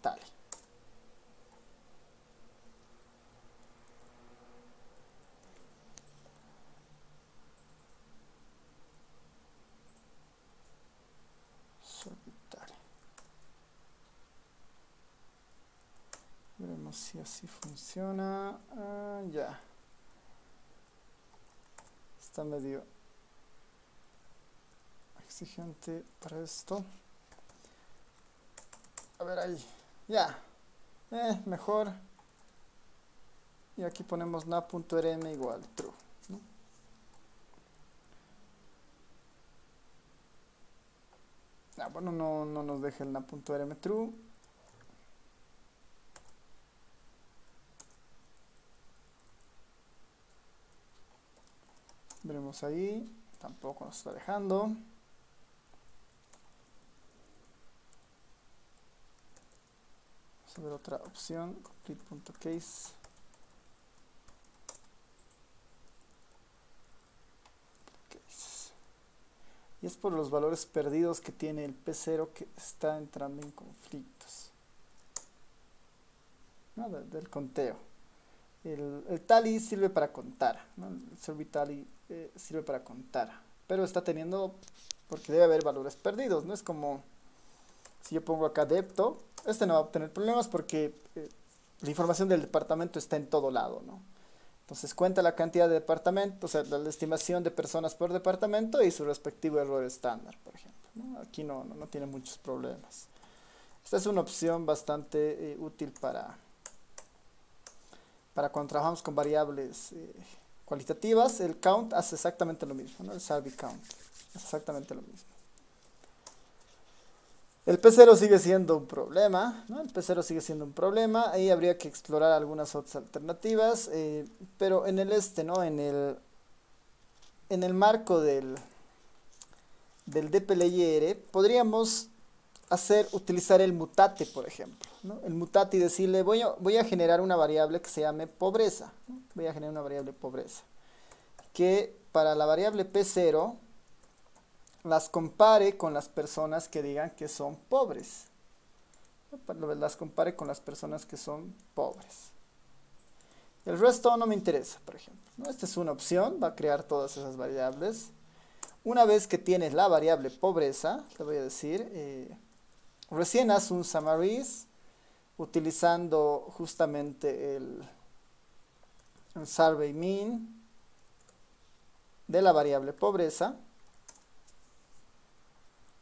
tally. Veremos si así funciona. Ya. Está medio exigente para esto. A ver ahí. Ya. Mejor. Y aquí ponemos na.rm igual true, ¿no? Bueno, no nos deja el na.rm true. Veremos ahí. Tampoco nos está dejando. Vamos a ver otra opción. Complete.case. Y es por los valores perdidos que tiene el P0 que está entrando en conflictos, ¿no? Del conteo. El tally sirve para contar, ¿no? El survey tally sirve para contar, pero está teniendo, porque debe haber valores perdidos, ¿no? Es como si yo pongo acá depto, este no va a tener problemas porque la información del departamento está en todo lado, ¿no? Entonces cuenta la cantidad de departamentos, o sea, la estimación de personas por departamento y su respectivo error estándar, por ejemplo. ¿no? Aquí no tiene muchos problemas. Esta es una opción bastante útil para cuando trabajamos con variables cualitativas. El count hace exactamente lo mismo, ¿no? El Sarby count es exactamente lo mismo. El P0 sigue siendo un problema, ¿no? El P0 sigue siendo un problema. Ahí habría que explorar algunas otras alternativas, pero en el ¿no? En el marco del dplyr podríamos utilizar el mutate, por ejemplo, ¿no? El mutate y decirle voy a generar una variable que se llame pobreza, ¿no? Voy a generar una variable pobreza que para la variable P0 las compare con las personas que digan que son pobres, ¿no? Las compare con las personas que son pobres. El resto no me interesa, por ejemplo, ¿no? Esta es una opción, va a crear todas esas variables. Una vez que tienes la variable pobreza, te voy a decir, recién haz un summaries utilizando justamente el survey mean de la variable pobreza.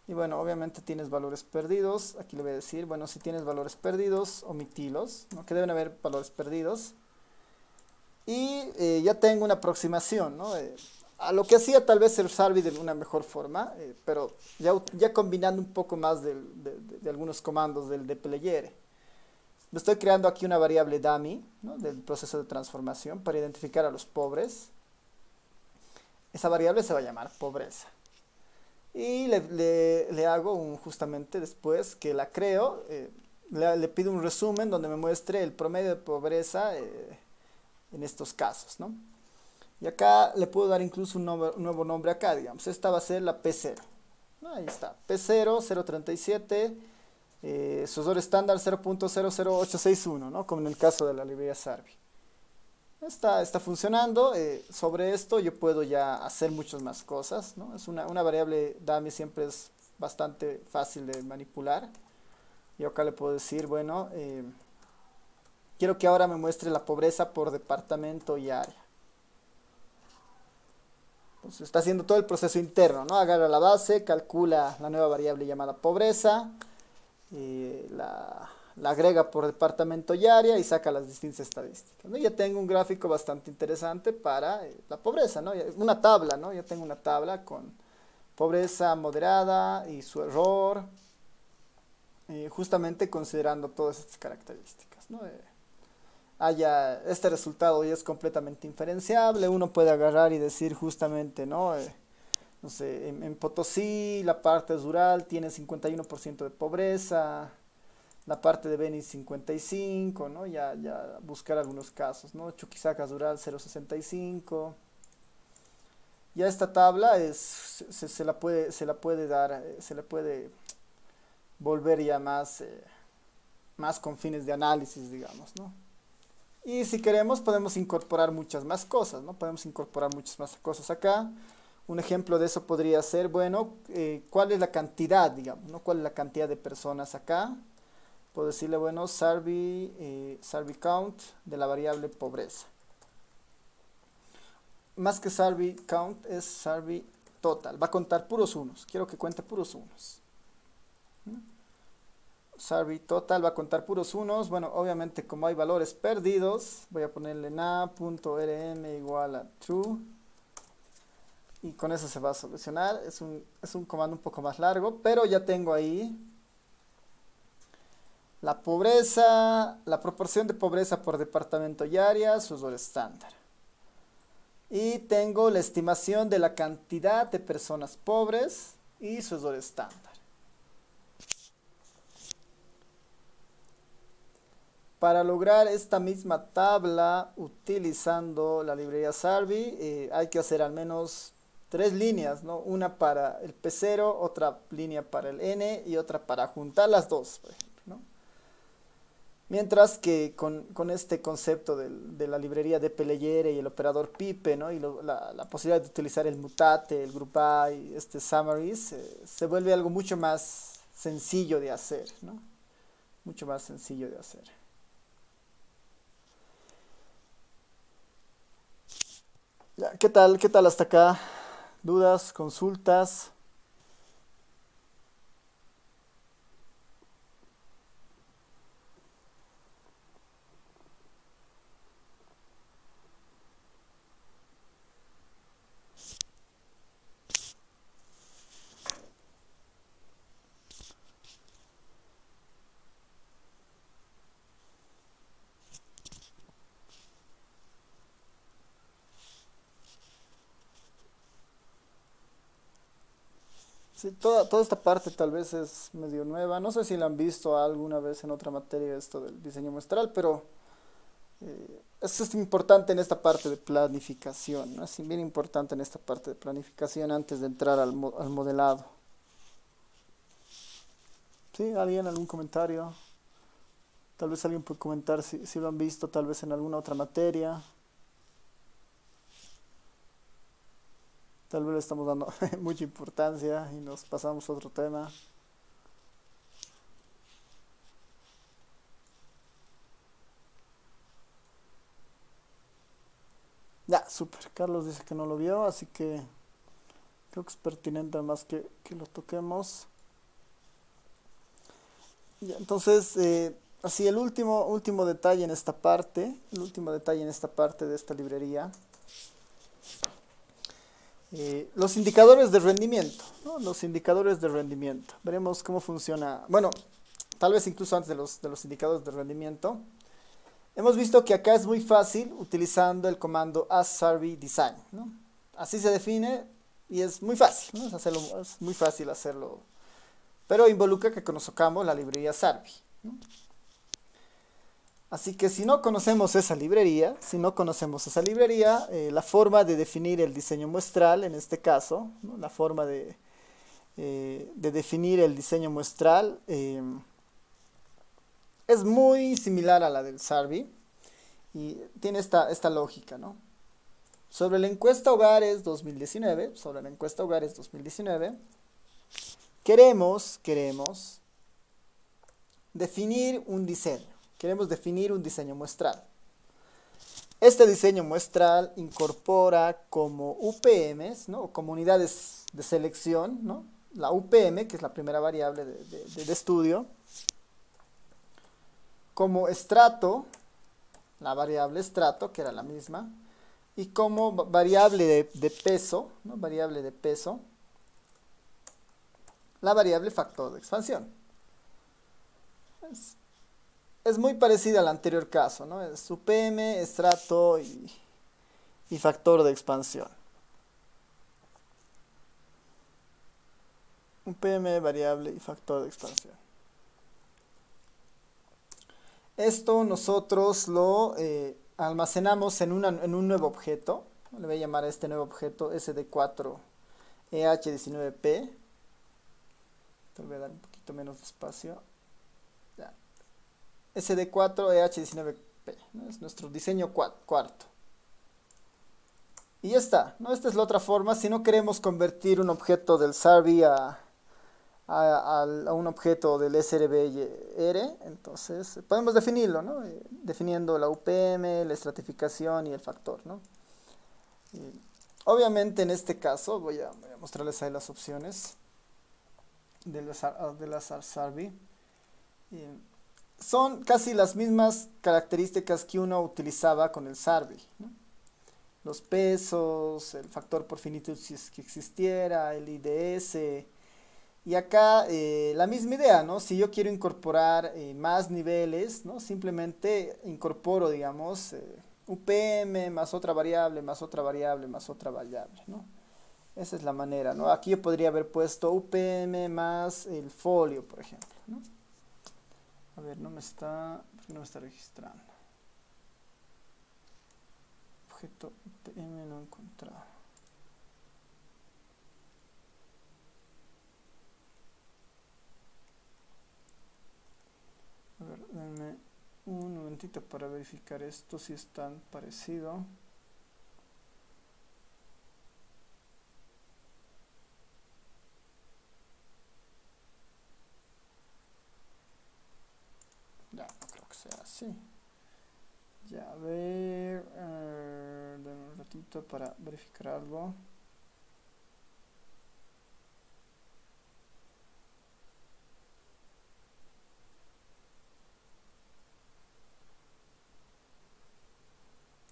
Y bueno, obviamente tienes valores perdidos. Aquí le voy a decir, bueno, si tienes valores perdidos, omitilos, ¿no? Que deben haber valores perdidos. Y ya tengo una aproximación, ¿no? A lo que hacía tal vez el Sarby de una mejor forma, pero ya combinando un poco más de algunos comandos del dplyr. Me estoy creando aquí una variable dummy, ¿no? Del proceso de transformación para identificar a los pobres. Esa variable se va a llamar pobreza. Y le hago justamente después que la creo, le pido un resumen donde me muestre el promedio de pobreza en estos casos, ¿no? Y acá le puedo dar incluso un nuevo nombre acá, digamos. Esta va a ser la P0. Ahí está, P0, 0.37, su usuario estándar 0.00861, ¿no? Como en el caso de la librería Sarby. Está funcionando. Sobre esto yo puedo ya hacer muchas más cosas, ¿no? Es una variable dummy, siempre es bastante fácil de manipular. Yo acá le puedo decir, bueno, quiero que ahora me muestre la pobreza por departamento y área. Entonces está haciendo todo el proceso interno, ¿no? Agarra la base, calcula la nueva variable llamada pobreza, la agrega por departamento y área y saca las distintas estadísticas, ¿no? Ya tengo un gráfico bastante interesante para la pobreza, ¿no? Una tabla, ¿no? Ya tengo una tabla con pobreza moderada y su error, justamente considerando todas estas características, ¿no? Este resultado ya es completamente inferenciable. Uno puede agarrar y decir justamente, ¿no? No sé, en Potosí la parte rural tiene 51% de pobreza, la parte de Beni 55, ¿no? Ya buscar algunos casos, ¿no? Chuquisaca rural 0.65. Ya esta tabla se la puede dar, se le puede volver ya más con fines de análisis, digamos, ¿no? Y si queremos podemos incorporar muchas más cosas, ¿no? Podemos incorporar muchas más cosas acá. Un ejemplo de eso podría ser, bueno, ¿cuál es la cantidad, digamos, ¿no? ¿Cuál es la cantidad de personas acá? Puedo decirle, bueno, Sarby count de la variable pobreza. Más que Sarby count es Sarby total. Va a contar puros unos. Quiero que cuente puros unos. Sarby total va a contar puros unos. Bueno, obviamente como hay valores perdidos, voy a ponerle na.rm igual a true. Y con eso se va a solucionar. Es un comando un poco más largo, pero ya tengo ahí la pobreza, la proporción de pobreza por departamento y área, su usuario estándar. Y tengo la estimación de la cantidad de personas pobres y su usuario estándar. Para lograr esta misma tabla utilizando la librería Sarby, hay que hacer al menos 3 líneas, ¿no? Una para el P0, otra línea para el N y otra para juntar las dos, por ejemplo, ¿no? Mientras que con este concepto de la librería dplyr y el operador pipe, ¿no? Y la posibilidad de utilizar el mutate, el groupby, summaries, se vuelve algo mucho más sencillo de hacer, ¿no? Mucho más sencillo de hacer. Ya, ¿qué tal hasta acá? ¿Dudas? ¿Consultas? Sí, toda esta parte tal vez es medio nueva. No sé si la han visto alguna vez en otra materia esto del diseño muestral, pero es importante en esta parte de planificación, ¿no? Es bien importante en esta parte de planificación antes de entrar al modelado. ¿Sí? ¿Alguien, algún comentario? Tal vez alguien puede comentar si lo han visto tal vez en alguna otra materia. Tal vez le estamos dando mucha importancia y nos pasamos a otro tema. Ya, súper. Carlos dice que no lo vio, así que creo que es pertinente además que lo toquemos. Ya, entonces, así el último detalle en esta parte, el último detalle en esta parte de esta librería. Los indicadores de rendimiento, ¿no? Los indicadores de rendimiento. Veremos cómo funciona. Bueno, tal vez incluso antes de los indicadores de rendimiento. Hemos visto que acá es muy fácil utilizando el comando asSurveyDesign, ¿no? Así se define y es muy fácil, ¿no? Es muy fácil hacerlo, pero involucra que conozcamos la librería Survey, ¿no? Así que si no conocemos esa librería, la forma de definir el diseño muestral, en este caso, ¿no? La forma de definir el diseño muestral es muy similar a la del Survey y tiene esta lógica, ¿no? Sobre la encuesta Hogares 2019, queremos definir un diseño. Queremos definir un diseño muestral. Este diseño muestral incorpora como UPMs, ¿no? O como unidades de selección, ¿no? La UPM, que es la primera variable de estudio, como estrato, la variable estrato, que era la misma, y como variable de peso, ¿no? Variable de peso, la variable factor de expansión. Es muy parecida al anterior caso, ¿no? Es UPM, estrato y factor de expansión. UPM, variable y factor de expansión. Esto nosotros lo almacenamos en un nuevo objeto. Le voy a llamar a este nuevo objeto SD4EH19P. Te voy a dar un poquito menos de espacio. Ya. SD4EH19P, ¿no? Es nuestro diseño cuarto. Y ya está, ¿no? Esta es la otra forma. Si no queremos convertir un objeto del Survey a un objeto del SRBR, entonces podemos definirlo, ¿no? Definiendo la UPM, la estratificación y el factor, ¿no? Obviamente en este caso voy a mostrarles ahí las opciones de las Survey. Son casi las mismas características que uno utilizaba con el Survey, ¿no? Los pesos, el factor por finitud si es que existiera, el IDS. Y acá la misma idea, ¿no? Si yo quiero incorporar más niveles, ¿no? Simplemente incorporo, digamos, UPM más otra variable, más otra variable, más otra variable, ¿no? Esa es la manera, ¿no? Aquí yo podría haber puesto UPM más el folio, por ejemplo, ¿no? A ver, ¿por qué no me está registrando? Objeto UPM no encontrado. A ver, denme un momentito para verificar esto, si es tan parecido. Ya, no creo que sea así. Ya, a ver, denme un ratito para verificar algo.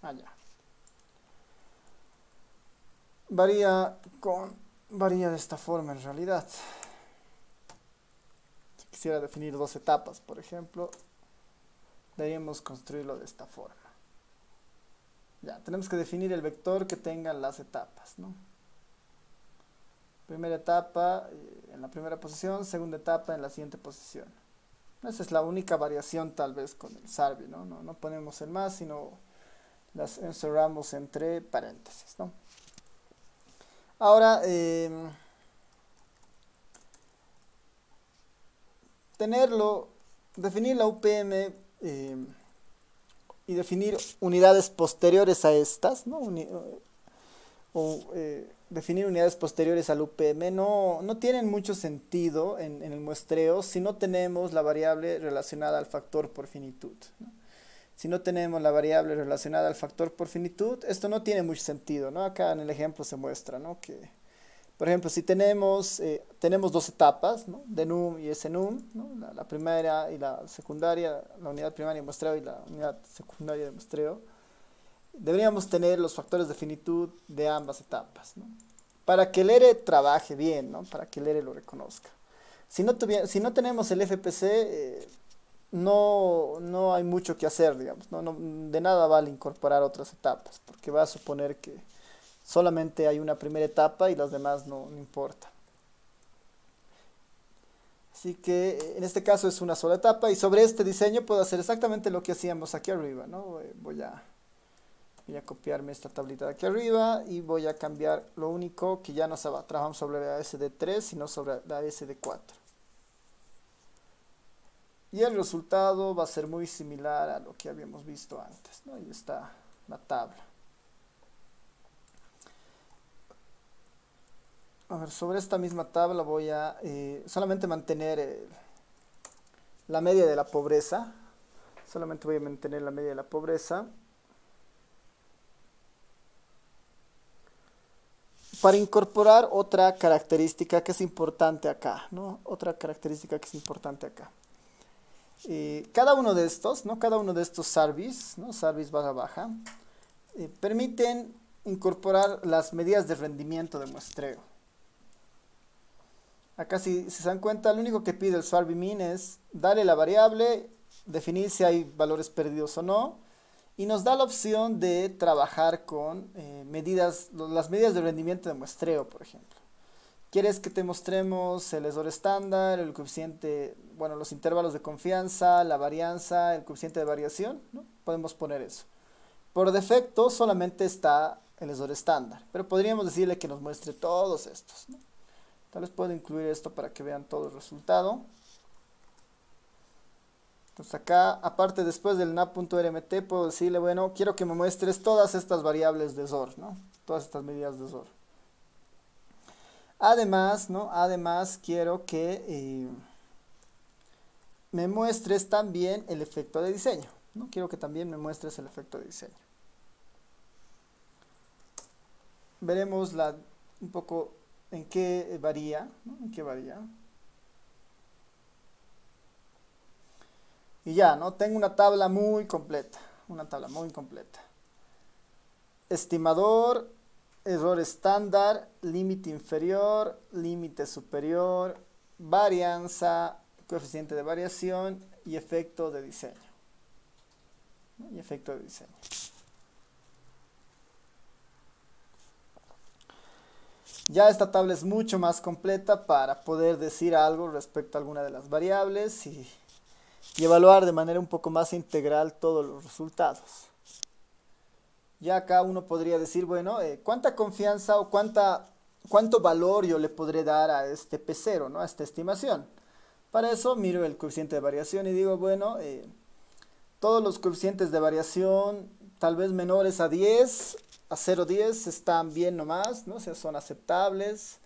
Ah, ya. Varía de esta forma en realidad. Si quisiera definir dos etapas, por ejemplo, deberíamos construirlo de esta forma. Ya, tenemos que definir el vector que tenga las etapas, ¿no? Primera etapa en la primera posición, segunda etapa en la siguiente posición. Esa es la única variación tal vez con el Sarby, ¿no? No ponemos el más, sino las encerramos entre paréntesis, ¿no? Ahora, definir la UPM y definir unidades posteriores a estas, ¿no? Definir unidades posteriores al UPM no tienen mucho sentido en el muestreo si no tenemos la variable relacionada al factor por finitud, ¿no? Si no tenemos la variable relacionada al factor por finitud, esto no tiene mucho sentido, ¿no? Acá en el ejemplo se muestra, ¿no? Que, por ejemplo, si tenemos dos etapas, ¿no? De num y snum, ¿no? La primera y la secundaria, la unidad primaria de muestreo y la unidad secundaria de muestreo, deberíamos tener los factores de finitud de ambas etapas, ¿no? Para que el ERE trabaje bien, ¿no? Para que el ERE lo reconozca. Si no tenemos el FPC, no hay mucho que hacer, digamos, de nada vale incorporar otras etapas, porque va a suponer que solamente hay una primera etapa y las demás no importan. Así que en este caso es una sola etapa y sobre este diseño puedo hacer exactamente lo que hacíamos aquí arriba, ¿no? Voy a copiarme esta tablita de aquí arriba y voy a cambiar lo único que ya no trabajamos sobre la SD3 sino sobre la SD4. Y el resultado va a ser muy similar a lo que habíamos visto antes, ¿no? Ahí está la tabla. A ver, sobre esta misma tabla voy a solamente mantener la media de la pobreza. Solamente voy a mantener la media de la pobreza. Para incorporar otra característica que es importante acá, ¿no? Otra característica que es importante acá. Cada uno de estos, ¿no? Cada uno de estos Sarbys, ¿no? Sarbys barra baja, permiten incorporar las medidas de rendimiento de muestreo. Acá si se dan cuenta, lo único que pide el Sarby min es darle la variable, definir si hay valores perdidos o no, y nos da la opción de trabajar con las medidas de rendimiento de muestreo, por ejemplo. ¿Quieres que te mostremos el error estándar, el coeficiente, bueno, los intervalos de confianza, la varianza, el coeficiente de variación, ¿no? Podemos poner eso. Por defecto solamente está el error estándar, pero podríamos decirle que nos muestre todos estos, ¿no? Tal vez puedo incluir esto para que vean todo el resultado. Entonces acá, aparte después del nap.rmt, puedo decirle, bueno, quiero que me muestres todas estas variables de error, ¿no? Todas estas medidas de error. Además, ¿no? Además quiero que me muestres también el efecto de diseño, ¿no? Quiero que también me muestres el efecto de diseño. Veremos un poco en qué varía, ¿no? En qué varía. Y ya, ¿no? Tengo una tabla muy completa, Estimador, error estándar, límite inferior, límite superior, varianza, coeficiente de variación y efecto de diseño. ¿No? Y efecto de diseño. Ya esta tabla es mucho más completa para poder decir algo respecto a alguna de las variables y evaluar de manera un poco más integral todos los resultados. Ya acá uno podría decir, bueno, ¿cuánta confianza o cuánto valor yo le podré dar a este P0, ¿no? A esta estimación? Para eso miro el coeficiente de variación y digo, bueno, todos los coeficientes de variación tal vez menores a 10, a 0,10 están bien nomás, ¿no? O sea, son aceptables.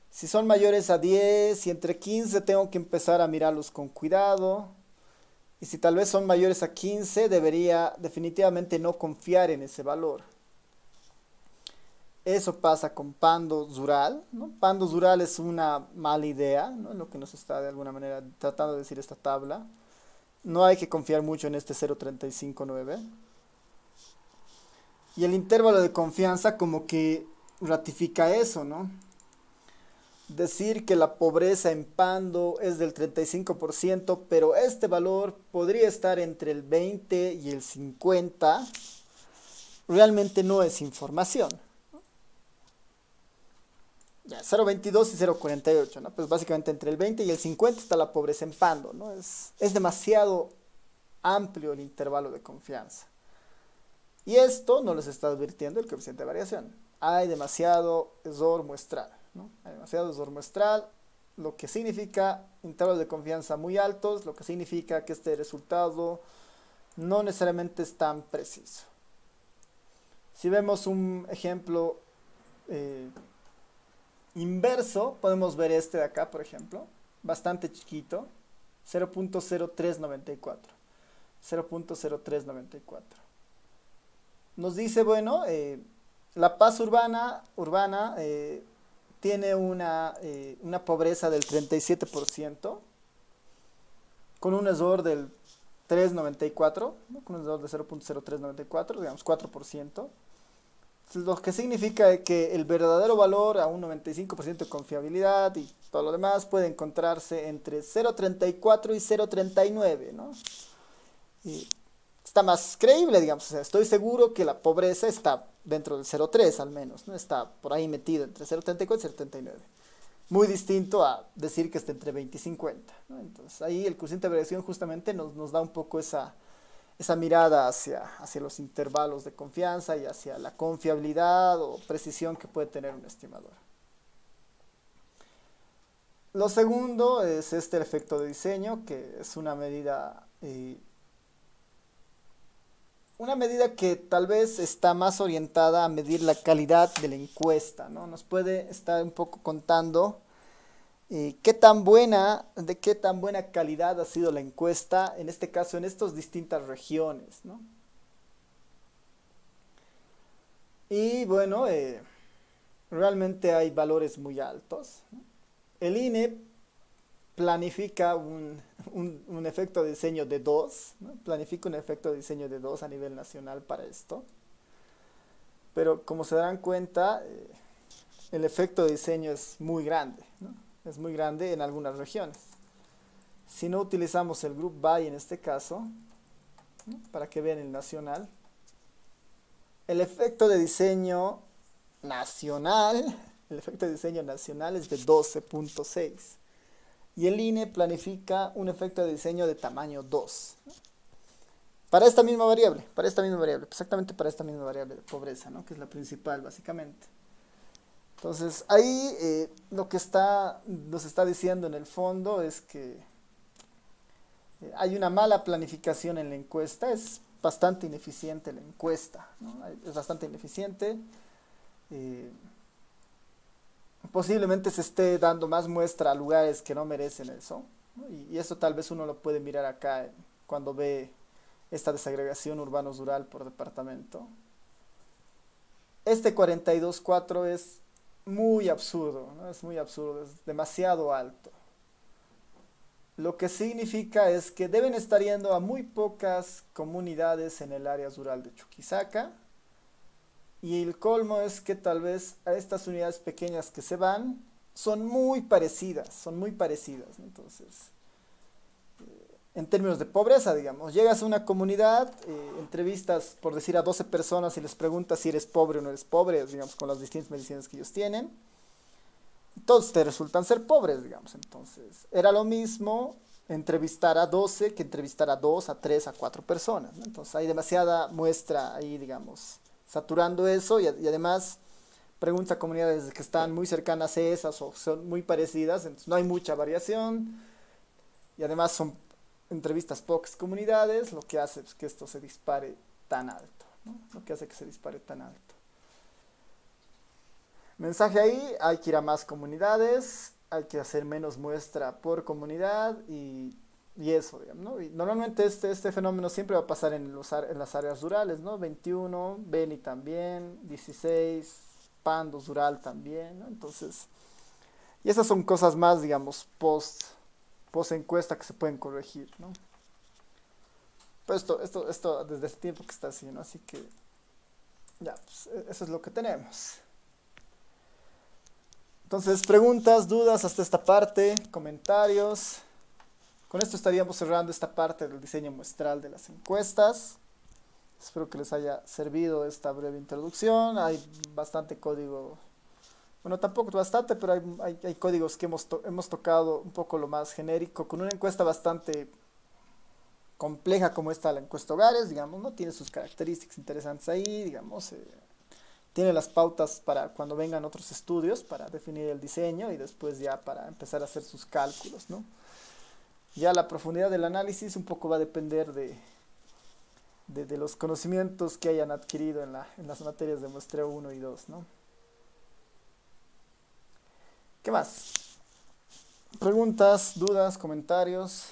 Si son mayores a 10 y entre 15 tengo que empezar a mirarlos con cuidado. Y si tal vez son mayores a 15, debería definitivamente no confiar en ese valor. Eso pasa con Pando-Zural, ¿no? Pando-Zural es una mala idea, ¿no? Lo que nos está de alguna manera tratando de decir esta tabla. No hay que confiar mucho en este 0.359. Y el intervalo de confianza como que ratifica eso, ¿no? Decir que la pobreza en Pando es del 35%, pero este valor podría estar entre el 20 y el 50, realmente no es información. Ya, 0,22 y 0,48, ¿no? Pues básicamente entre el 20 y el 50 está la pobreza en Pando, ¿no? Es demasiado amplio el intervalo de confianza. Y esto no les está advirtiendo el coeficiente de variación. Hay demasiado error muestral, ¿no? Hay demasiado error muestral, lo que significa intervalos de confianza muy altos, lo que significa que este resultado no necesariamente es tan preciso. Si vemos un ejemplo inverso, podemos ver este de acá, por ejemplo, bastante chiquito, 0.0394. 0.0394. Nos dice, bueno, la paz urbana tiene una pobreza del 37%, con un error del 394, ¿no? Con un error de 0.0394, digamos 4%. Lo que significa que el verdadero valor a un 95% de confiabilidad y todo lo demás puede encontrarse entre 0.34 y 0.39, ¿no? Y está más creíble, digamos, o sea, estoy seguro que la pobreza está dentro del 0.3 al menos, ¿no? Está por ahí metido entre 0.34 y 0.39. Muy distinto a decir que está entre 20 y 50, ¿no? Entonces ahí el coeficiente de variación justamente nos da un poco esa mirada hacia los intervalos de confianza y hacia la confiabilidad o precisión que puede tener un estimador. Lo segundo es el efecto de diseño, que es una medida que tal vez está más orientada a medir la calidad de la encuesta, ¿no? Nos puede estar un poco contando de qué tan buena calidad ha sido la encuesta, en este caso en estas distintas regiones, ¿no? Y bueno, realmente hay valores muy altos, ¿no? El INE planifica un efecto de diseño de 2, ¿no? Planifica un efecto de diseño de 2 a nivel nacional para esto. Pero como se darán cuenta, el efecto de diseño es muy grande, ¿no? Es muy grande en algunas regiones. Si no utilizamos el Group By en este caso, ¿no? Para que vean el nacional, el efecto de diseño nacional, es de 12.6. Y el INE planifica un efecto de diseño de tamaño 2, ¿no? Para esta misma variable, exactamente para esta misma variable de pobreza, ¿no? Que es la principal básicamente. Entonces ahí lo que nos está diciendo en el fondo es que hay una mala planificación en la encuesta, es bastante ineficiente la encuesta, ¿no? Es bastante ineficiente. Posiblemente se esté dando más muestra a lugares que no merecen eso, ¿no? Y eso tal vez uno lo puede mirar acá cuando ve esta desagregación urbano-rural por departamento. Este 42.4 es muy absurdo, ¿no? Es muy absurdo, es demasiado alto. Lo que significa es que deben estar yendo a muy pocas comunidades en el área rural de Chuquisaca. Y el colmo es que tal vez a estas unidades pequeñas que se van son muy parecidas, ¿no? Entonces, en términos de pobreza, digamos, llegas a una comunidad, entrevistas, por decir, a 12 personas y les preguntas si eres pobre o no eres pobre, digamos, con las distintas mediciones que ellos tienen, y todos te resultan ser pobres, digamos. Entonces, era lo mismo entrevistar a 12 que entrevistar a 2, a 3, a 4 personas, ¿no? Entonces, hay demasiada muestra ahí, digamos, saturando eso, y además preguntas a comunidades que están muy cercanas a esas o son muy parecidas, entonces no hay mucha variación, y además son entrevistas pocas comunidades, lo que hace es que esto se dispare tan alto, ¿no? Mensaje ahí, hay que ir a más comunidades, hay que hacer menos muestra por comunidad y eso, digamos, ¿no? Y normalmente este fenómeno siempre va a pasar en las áreas rurales, ¿no? 21, Beni también, 16, Pando rural también, ¿no? Entonces, y esas son cosas más, digamos, post encuesta que se pueden corregir, ¿no? Pero esto desde ese tiempo que está así, ¿no? Así que, ya, pues, eso es lo que tenemos. Entonces, preguntas, dudas hasta esta parte, comentarios. Con esto estaríamos cerrando esta parte del diseño muestral de las encuestas. Espero que les haya servido esta breve introducción. Hay bastante código Bueno, tampoco bastante, pero hay códigos que hemos tocado un poco lo más genérico, con una encuesta bastante compleja como esta, la encuesta hogares, digamos, ¿no? Tiene sus características interesantes ahí, digamos, tiene las pautas para cuando vengan otros estudios, para definir el diseño y después ya para empezar a hacer sus cálculos, ¿no? Ya la profundidad del análisis un poco va a depender de los conocimientos que hayan adquirido en las materias de muestreo uno y 2, ¿no? ¿Qué más? Preguntas, dudas, comentarios.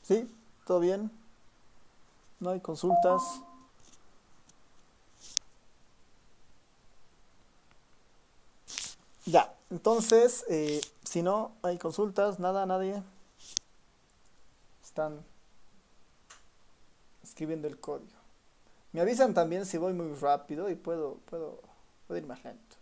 ¿Sí? ¿Todo bien? ¿No hay consultas? Ya, entonces, si no hay consultas, nada, nadie, están escribiendo el código. Me avisan también si voy muy rápido y puedo ir más lento.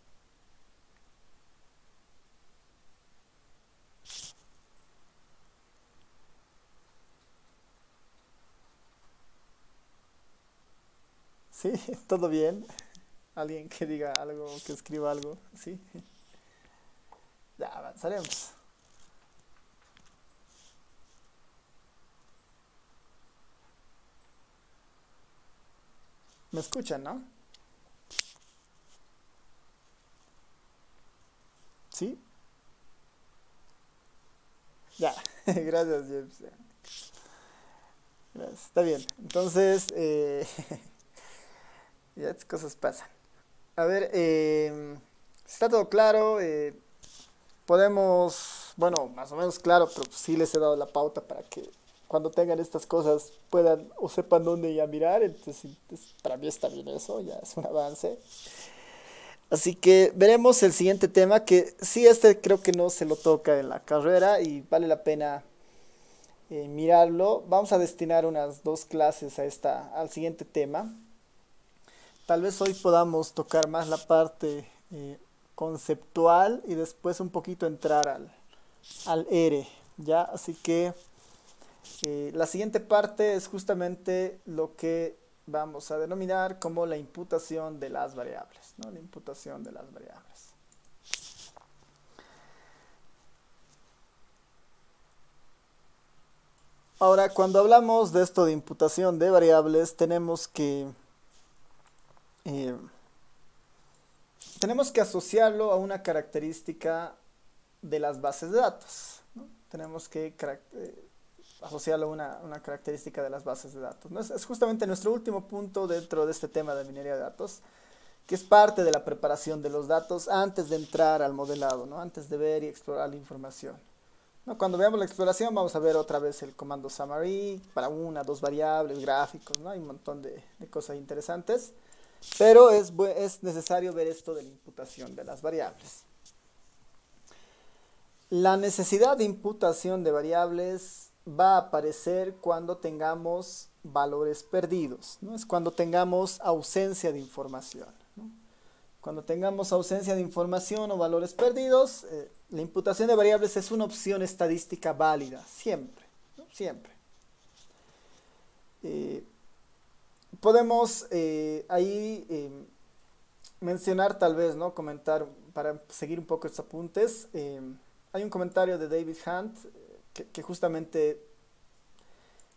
¿Sí? ¿Todo bien? ¿Alguien que diga algo, que escriba algo? ¿Sí? Ya, avanzaremos. ¿Me escuchan, no? ¿Sí? Ya, gracias, James. Gracias. Está bien. Entonces, ya estas cosas pasan. A ver, está todo claro. Podemos, bueno, más o menos claro, pero sí les he dado la pauta para que cuando tengan estas cosas puedan o sepan dónde ir a mirar. Entonces, para mí está bien eso, ya es un avance. Así que veremos el siguiente tema, que sí, este creo que no se lo toca en la carrera y vale la pena mirarlo. Vamos a destinar unas 2 clases al siguiente tema. Tal vez hoy podamos tocar más la parte conceptual y después un poquito entrar al ERE, ¿ya? Así que la siguiente parte es justamente lo que vamos a denominar como la imputación de las variables, ¿no? La imputación de las variables. Ahora, cuando hablamos de esto de imputación de variables, eh, tenemos que asociarlo a una característica de las bases de datos, ¿no? Tenemos que asociarlo a una característica de las bases de datos, ¿no? Es justamente nuestro último punto dentro de este tema de minería de datos, que es parte de la preparación de los datos antes de entrar al modelado, ¿no? Antes de ver y explorar la información, ¿no? Cuando veamos la exploración vamos a ver otra vez el comando summary para 1, 2 variables, gráficos, ¿no? Hay un montón de cosas interesantes, pero es necesario ver esto de la imputación de las variables. La necesidad de imputación de variables va a aparecer cuando tengamos valores perdidos, ¿no? Es cuando tengamos ausencia de información, ¿no? Cuando tengamos ausencia de información o valores perdidos, la imputación de variables es una opción estadística válida, siempre, ¿no? Siempre. Eh, Podemos ahí mencionar tal vez, ¿no? Comentar para seguir un poco estos apuntes. Hay un comentario de David Hunt que justamente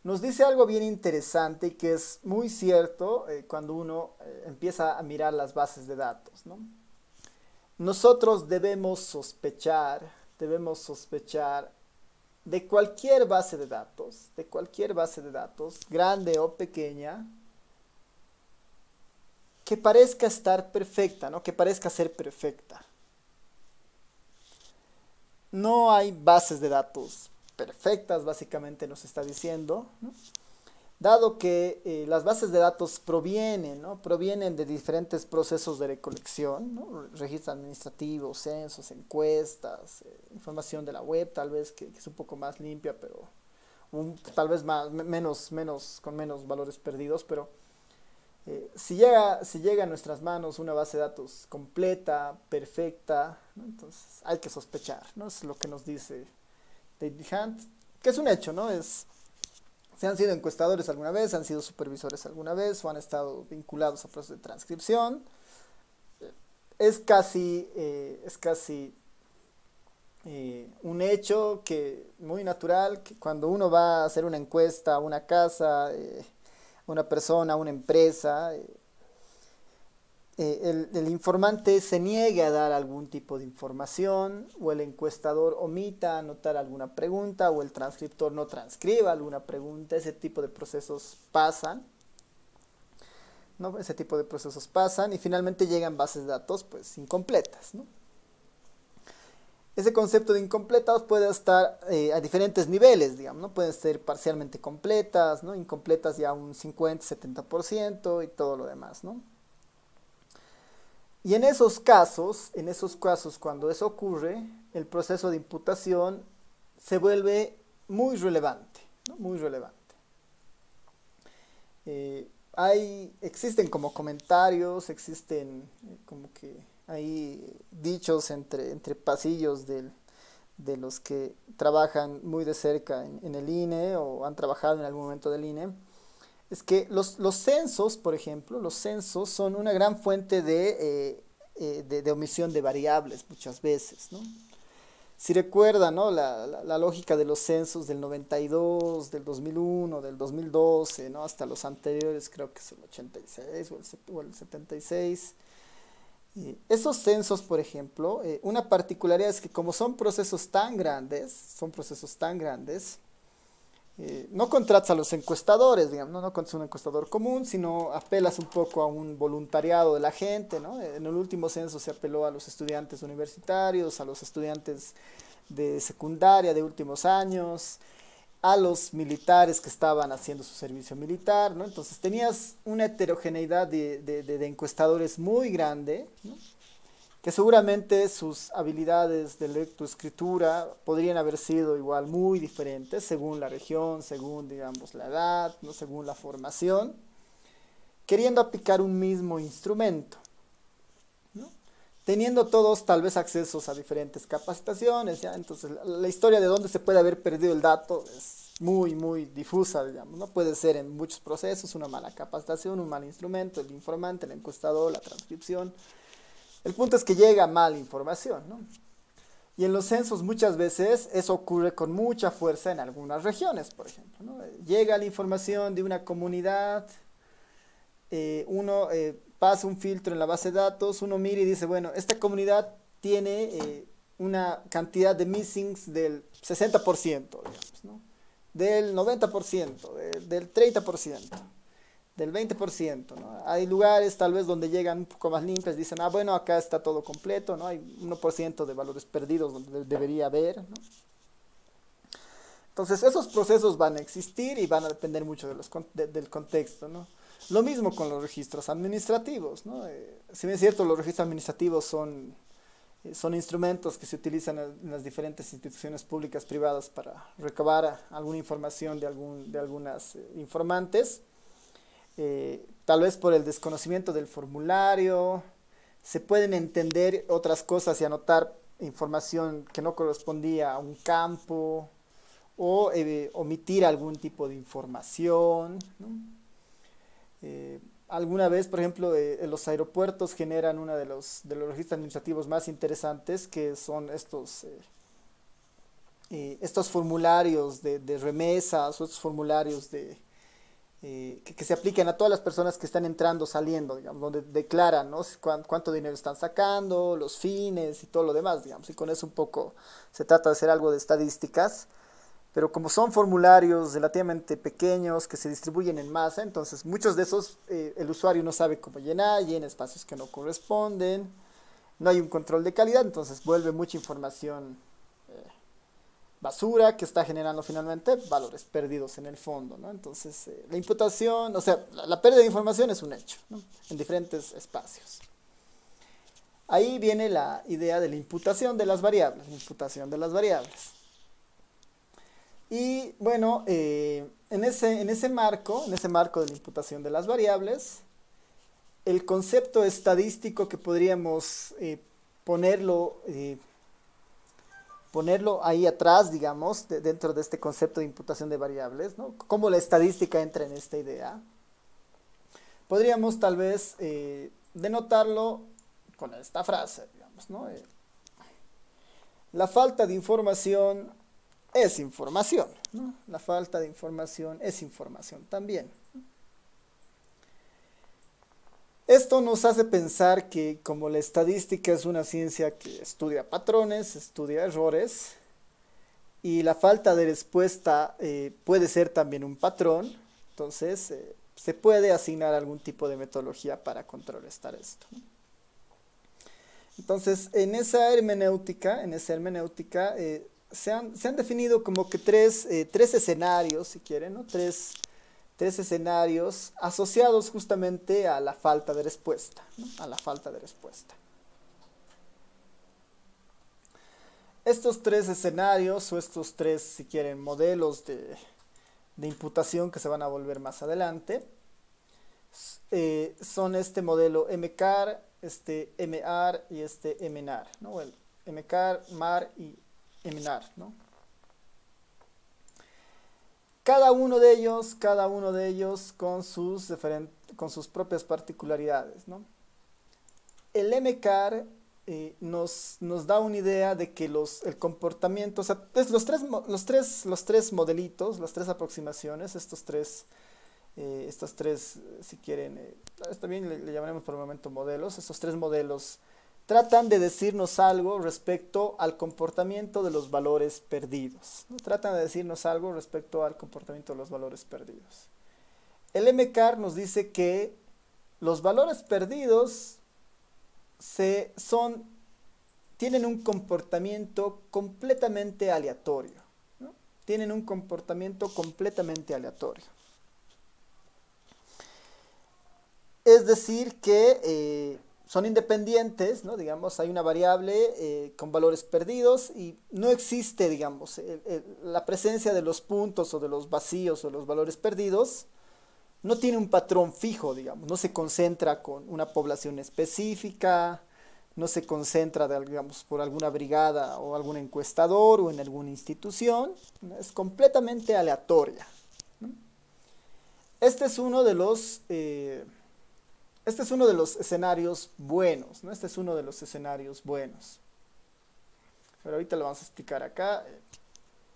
nos dice algo bien interesante y que es muy cierto cuando uno empieza a mirar las bases de datos, ¿no? Nosotros debemos sospechar de cualquier base de datos, grande o pequeña, que parezca estar perfecta, ¿no? Que parezca ser perfecta. No hay bases de datos perfectas, básicamente nos está diciendo, ¿no? Dado que las bases de datos provienen, ¿no? Provienen de diferentes procesos de recolección, ¿no? Registros administrativos, censos, encuestas, información de la web, tal vez que es un poco más limpia, pero tal vez con menos valores perdidos, pero Si llega a nuestras manos una base de datos completa, perfecta, ¿no? Entonces hay que sospechar, ¿no? Es lo que nos dice David Hunt, que es un hecho, ¿no? Si han sido encuestadores alguna vez, han sido supervisores alguna vez o han estado vinculados a procesos de transcripción, es casi un hecho que muy natural que cuando uno va a hacer una encuesta a una casa, a una persona, a una empresa, el informante se niegue a dar algún tipo de información, o el encuestador omita anotar alguna pregunta, o el transcriptor no transcriba alguna pregunta. Ese tipo de procesos pasan, ¿no? Ese tipo de procesos pasan y finalmente llegan bases de datos pues incompletas, ¿no? Ese concepto de incompletas puede estar a diferentes niveles, digamos, ¿no? Pueden ser parcialmente completas, ¿no? Incompletas ya un 50-70% y todo lo demás, ¿no? Y en esos casos, cuando eso ocurre, el proceso de imputación se vuelve muy relevante, ¿no? Muy relevante. Existen como comentarios, existen como que hay dichos entre pasillos de los que trabajan muy de cerca en el INE o han trabajado en algún momento del INE. Es que los censos, por ejemplo, los censos son una gran fuente de omisión de variables muchas veces, ¿no? Si recuerdan, ¿no? La lógica de los censos del 92, del 2001, del 2012, ¿no? Hasta los anteriores, creo que es el 86 o el 76. Esos censos, por ejemplo, una particularidad es que como son procesos tan grandes, no contratas a los encuestadores, digamos, no contratas a un encuestador común, sino apelas un poco a un voluntariado de la gente, ¿no? En el último censo se apeló a los estudiantes universitarios, a los estudiantes de secundaria de últimos años, a los militares que estaban haciendo su servicio militar, ¿no? Entonces tenías una heterogeneidad de encuestadores muy grande, ¿no? Que seguramente sus habilidades de lectoescritura podrían haber sido igual muy diferentes según la región, según, digamos, la edad, ¿no? Según la formación, queriendo aplicar un mismo instrumento, ¿no? Teniendo todos tal vez accesos a diferentes capacitaciones, ¿ya? Entonces la historia de dónde se puede haber perdido el dato es muy, muy difusa, digamos, ¿no? Puede ser en muchos procesos, una mala capacitación, un mal instrumento, el informante, el encuestador, la transcripción. El punto es que llega mala información, ¿no? Y en los censos muchas veces eso ocurre con mucha fuerza en algunas regiones, por ejemplo, ¿no? Llega la información de una comunidad, uno pasa un filtro en la base de datos, uno mira y dice, bueno, esta comunidad tiene una cantidad de missings del 60%, digamos, ¿no? Del 90%, del 30%. Del 20%, ¿no? Hay lugares tal vez donde llegan un poco más limpias, dicen, ah, bueno, acá está todo completo, ¿no? Hay 1% de valores perdidos donde debería haber, ¿no? Entonces, esos procesos van a existir y van a depender mucho del contexto, ¿no? Lo mismo con los registros administrativos, ¿no? Si bien es cierto, los registros administrativos son instrumentos que se utilizan en las diferentes instituciones públicas privadas para recabar alguna información de algunas informantes. Tal vez por el desconocimiento del formulario, se pueden entender otras cosas y anotar información que no correspondía a un campo, o omitir algún tipo de información, ¿no? Alguna vez, por ejemplo, los aeropuertos generan uno de los registros administrativos más interesantes, que son estos formularios de remesas, o estos formularios que se apliquen a todas las personas que están entrando, saliendo, digamos, donde declaran, ¿no? Cuánto dinero están sacando, los fines y todo lo demás, digamos, y con eso un poco se trata de hacer algo de estadísticas, pero como son formularios relativamente pequeños que se distribuyen en masa, entonces muchos de esos el usuario no sabe cómo llenar, llena espacios que no corresponden, no hay un control de calidad, entonces vuelve mucha información basura que está generando finalmente valores perdidos en el fondo, ¿no? Entonces, la imputación, o sea, la pérdida de información es un hecho, ¿no? En diferentes espacios. Ahí viene la idea de la imputación de las variables, Y bueno, en ese marco de la imputación de las variables, el concepto estadístico que podríamos ponerlo, ponerlo ahí atrás, digamos, dentro de este concepto de imputación de variables, ¿no? Cómo la estadística entra en esta idea. Podríamos tal vez denotarlo con esta frase, digamos, ¿no? La falta de información es información, ¿no? La falta de información es información también. Esto nos hace pensar que como la estadística es una ciencia que estudia patrones, estudia errores, y la falta de respuesta puede ser también un patrón, entonces se puede asignar algún tipo de metodología para contrarrestar esto, ¿no? Entonces, en esa hermenéutica se han definido como que tres escenarios, si quieren, ¿no? Tres escenarios asociados justamente a la falta de respuesta, ¿no? A la falta de respuesta. Estos tres escenarios o estos tres, si quieren, modelos de imputación que se van a volver más adelante, son este modelo MCAR, este MAR y este MNAR, ¿no? El MCAR, MAR y MNAR, ¿no? Cada uno de ellos con sus propias particularidades, ¿no? El MCAR nos da una idea de que el comportamiento, o sea, los tres modelitos, las tres aproximaciones, estas tres, si quieren, está bien, le llamaremos por el momento modelos. Estos tres modelos tratan de decirnos algo respecto al comportamiento de los valores perdidos, ¿no? Tratan de decirnos algo respecto al comportamiento de los valores perdidos. El MCAR nos dice que los valores perdidos tienen un comportamiento completamente aleatorio, ¿no? Tienen un comportamiento completamente aleatorio. Es decir que son independientes, ¿no? Digamos, hay una variable con valores perdidos y no existe, digamos, la presencia de los puntos o de los vacíos o los valores perdidos no tiene un patrón fijo, digamos, no se concentra con una población específica, no se concentra, digamos, por alguna brigada o algún encuestador o en alguna institución, ¿no? Es completamente aleatoria, ¿no? Este es uno de los escenarios buenos, ¿no? Este es uno de los escenarios buenos. Pero ahorita lo vamos a explicar acá.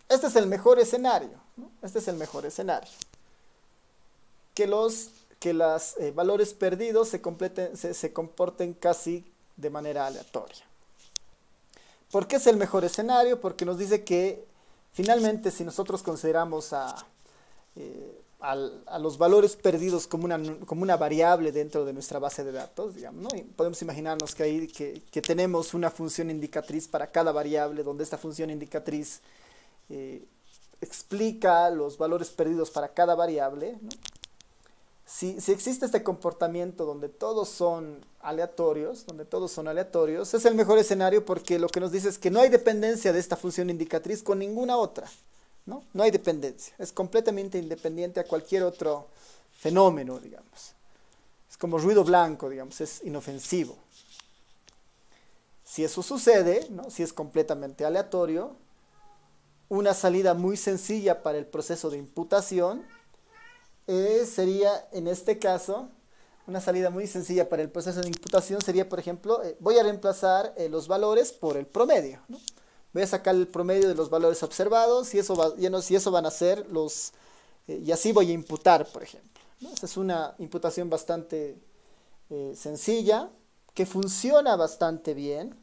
Este es el mejor escenario, ¿no? Este es el mejor escenario. Que los valores perdidos se comporten casi de manera aleatoria. ¿Por qué es el mejor escenario? Porque nos dice que finalmente si nosotros consideramos a los valores perdidos como una variable dentro de nuestra base de datos, digamos, ¿no? Y podemos imaginarnos que ahí que tenemos una función indicatriz para cada variable, donde esta función indicatriz explica los valores perdidos para cada variable, ¿no? Si existe este comportamiento donde todos son aleatorios, es el mejor escenario porque lo que nos dice es que no hay dependencia de esta función indicatriz con ninguna otra, ¿no? No hay dependencia, es completamente independiente a cualquier otro fenómeno, digamos. Es como ruido blanco, digamos, es inofensivo. Si eso sucede, ¿no? Si es completamente aleatorio, una salida muy sencilla para el proceso de imputación sería, en este caso, una salida muy sencilla para el proceso de imputación sería, por ejemplo, voy a reemplazar los valores por el promedio, ¿no? Voy a sacar el promedio de los valores observados y eso van a ser y así voy a imputar, por ejemplo, ¿no? Esa es una imputación bastante sencilla, que funciona bastante bien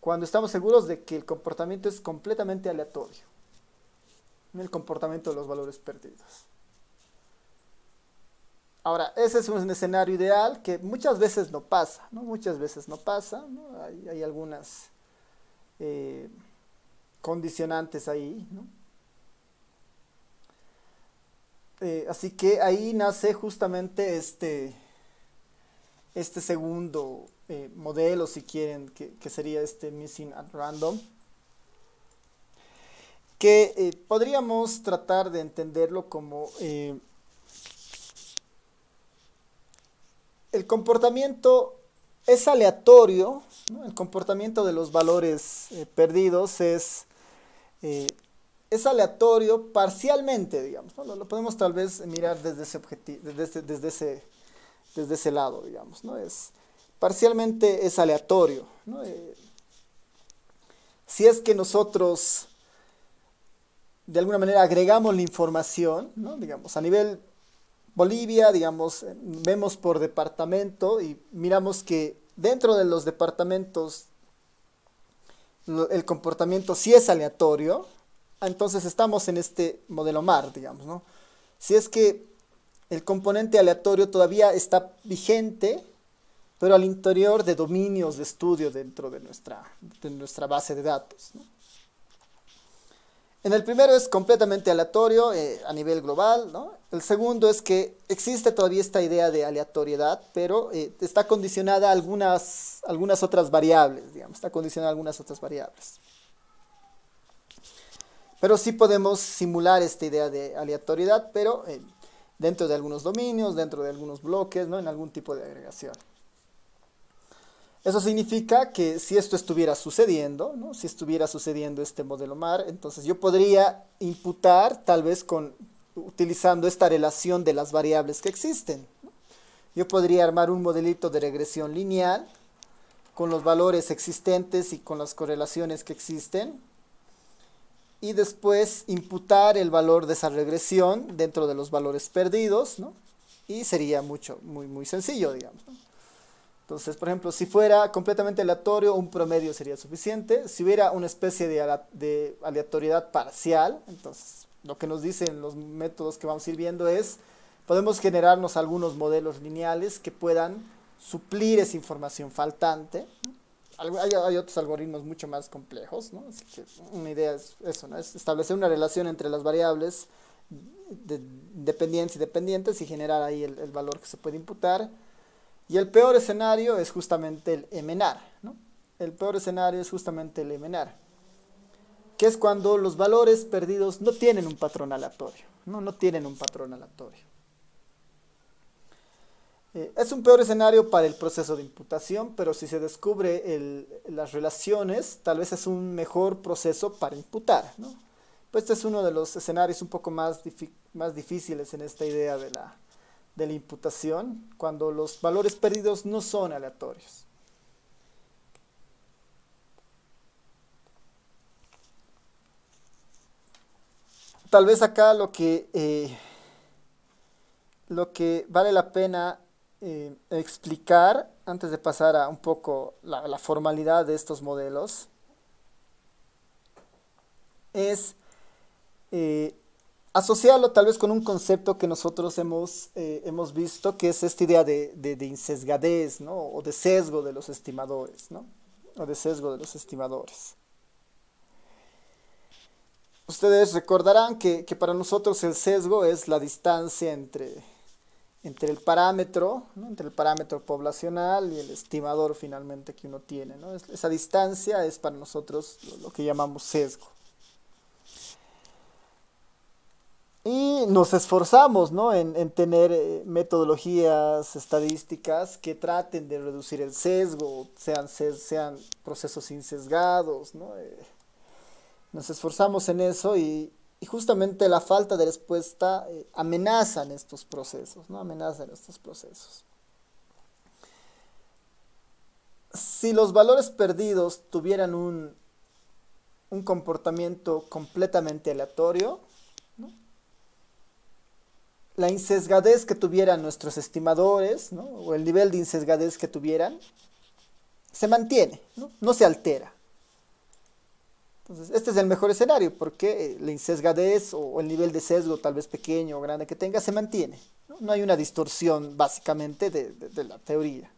cuando estamos seguros de que el comportamiento es completamente aleatorio, ¿no? El comportamiento de los valores perdidos. Ahora, ese es un escenario ideal que muchas veces no pasa, ¿no? Muchas veces no pasa, ¿no? Hay algunas condicionantes ahí, ¿no? Así que ahí nace justamente este segundo modelo, si quieren, que sería este missing at random, que podríamos tratar de entenderlo como el comportamiento es aleatorio, ¿no? El comportamiento de los valores perdidos es aleatorio parcialmente, digamos, ¿no? Lo podemos tal vez mirar desde ese objetivo, desde ese lado, digamos, ¿no? Parcialmente es aleatorio, ¿no? Si es que nosotros de alguna manera agregamos la información, ¿no? Digamos, a nivel Bolivia, digamos, vemos por departamento y miramos que dentro de los departamentos el comportamiento sí es aleatorio, entonces estamos en este modelo MAR, digamos, ¿no? Si es que el componente aleatorio todavía está vigente, pero al interior de dominios de estudio dentro de nuestra base de datos, ¿no? En el primero es completamente aleatorio a nivel global, ¿no? El segundo es que existe todavía esta idea de aleatoriedad, pero está condicionada a algunas otras variables, digamos, está condicionada a algunas otras variables. Pero sí podemos simular esta idea de aleatoriedad, pero dentro de algunos dominios, dentro de algunos bloques, ¿no? En algún tipo de agregación. Eso significa que si esto estuviera sucediendo, ¿no? Si estuviera sucediendo este modelo MAR, entonces yo podría imputar tal vez utilizando esta relación de las variables que existen, ¿no? Yo podría armar un modelito de regresión lineal con los valores existentes y con las correlaciones que existen y después imputar el valor de esa regresión dentro de los valores perdidos, ¿no? Y sería muy sencillo, digamos, ¿no? Entonces, por ejemplo, si fuera completamente aleatorio, un promedio sería suficiente. Si hubiera una especie de aleatoriedad parcial, entonces lo que nos dicen los métodos que vamos a ir viendo es, podemos generarnos algunos modelos lineales que puedan suplir esa información faltante. Hay otros algoritmos mucho más complejos, ¿no? Así que una idea es eso, ¿no? Es establecer una relación entre las variables dependientes y dependientes y generar ahí el valor que se puede imputar. Y el peor escenario es justamente el MNAR, ¿no? El peor escenario es justamente el MNAR, que es cuando los valores perdidos no tienen un patrón aleatorio, no tienen un patrón aleatorio. Es un peor escenario para el proceso de imputación, pero si se descubre las relaciones, tal vez es un mejor proceso para imputar, ¿no? Pues este es uno de los escenarios un poco más difíciles en esta idea de la imputación, cuando los valores perdidos no son aleatorios. Tal vez acá lo que vale la pena explicar, antes de pasar a un poco la formalidad de estos modelos, es asociarlo tal vez con un concepto que nosotros hemos visto, que es esta idea de insesgadez, ¿no? O de sesgo de los estimadores, ¿no? O de sesgo de los estimadores. Ustedes recordarán que para nosotros el sesgo es la distancia entre el parámetro, ¿no? Entre el parámetro poblacional y el estimador finalmente que uno tiene, ¿no? Esa distancia es para nosotros lo que llamamos sesgo. Y nos esforzamos, ¿no? en tener metodologías estadísticas que traten de reducir el sesgo, sean procesos insesgados, ¿no? Nos esforzamos en eso y justamente la falta de respuesta amenaza en estos procesos, ¿no? Amenaza en estos procesos. Si los valores perdidos tuvieran un comportamiento completamente aleatorio, ¿no? La insesgadez que tuvieran nuestros estimadores, ¿no? O el nivel de insesgadez que tuvieran, se mantiene, ¿no? No se altera. Entonces, este es el mejor escenario, porque la insesgadez o el nivel de sesgo, tal vez pequeño o grande que tenga, se mantiene, ¿no? No hay una distorsión, básicamente, de la teoría.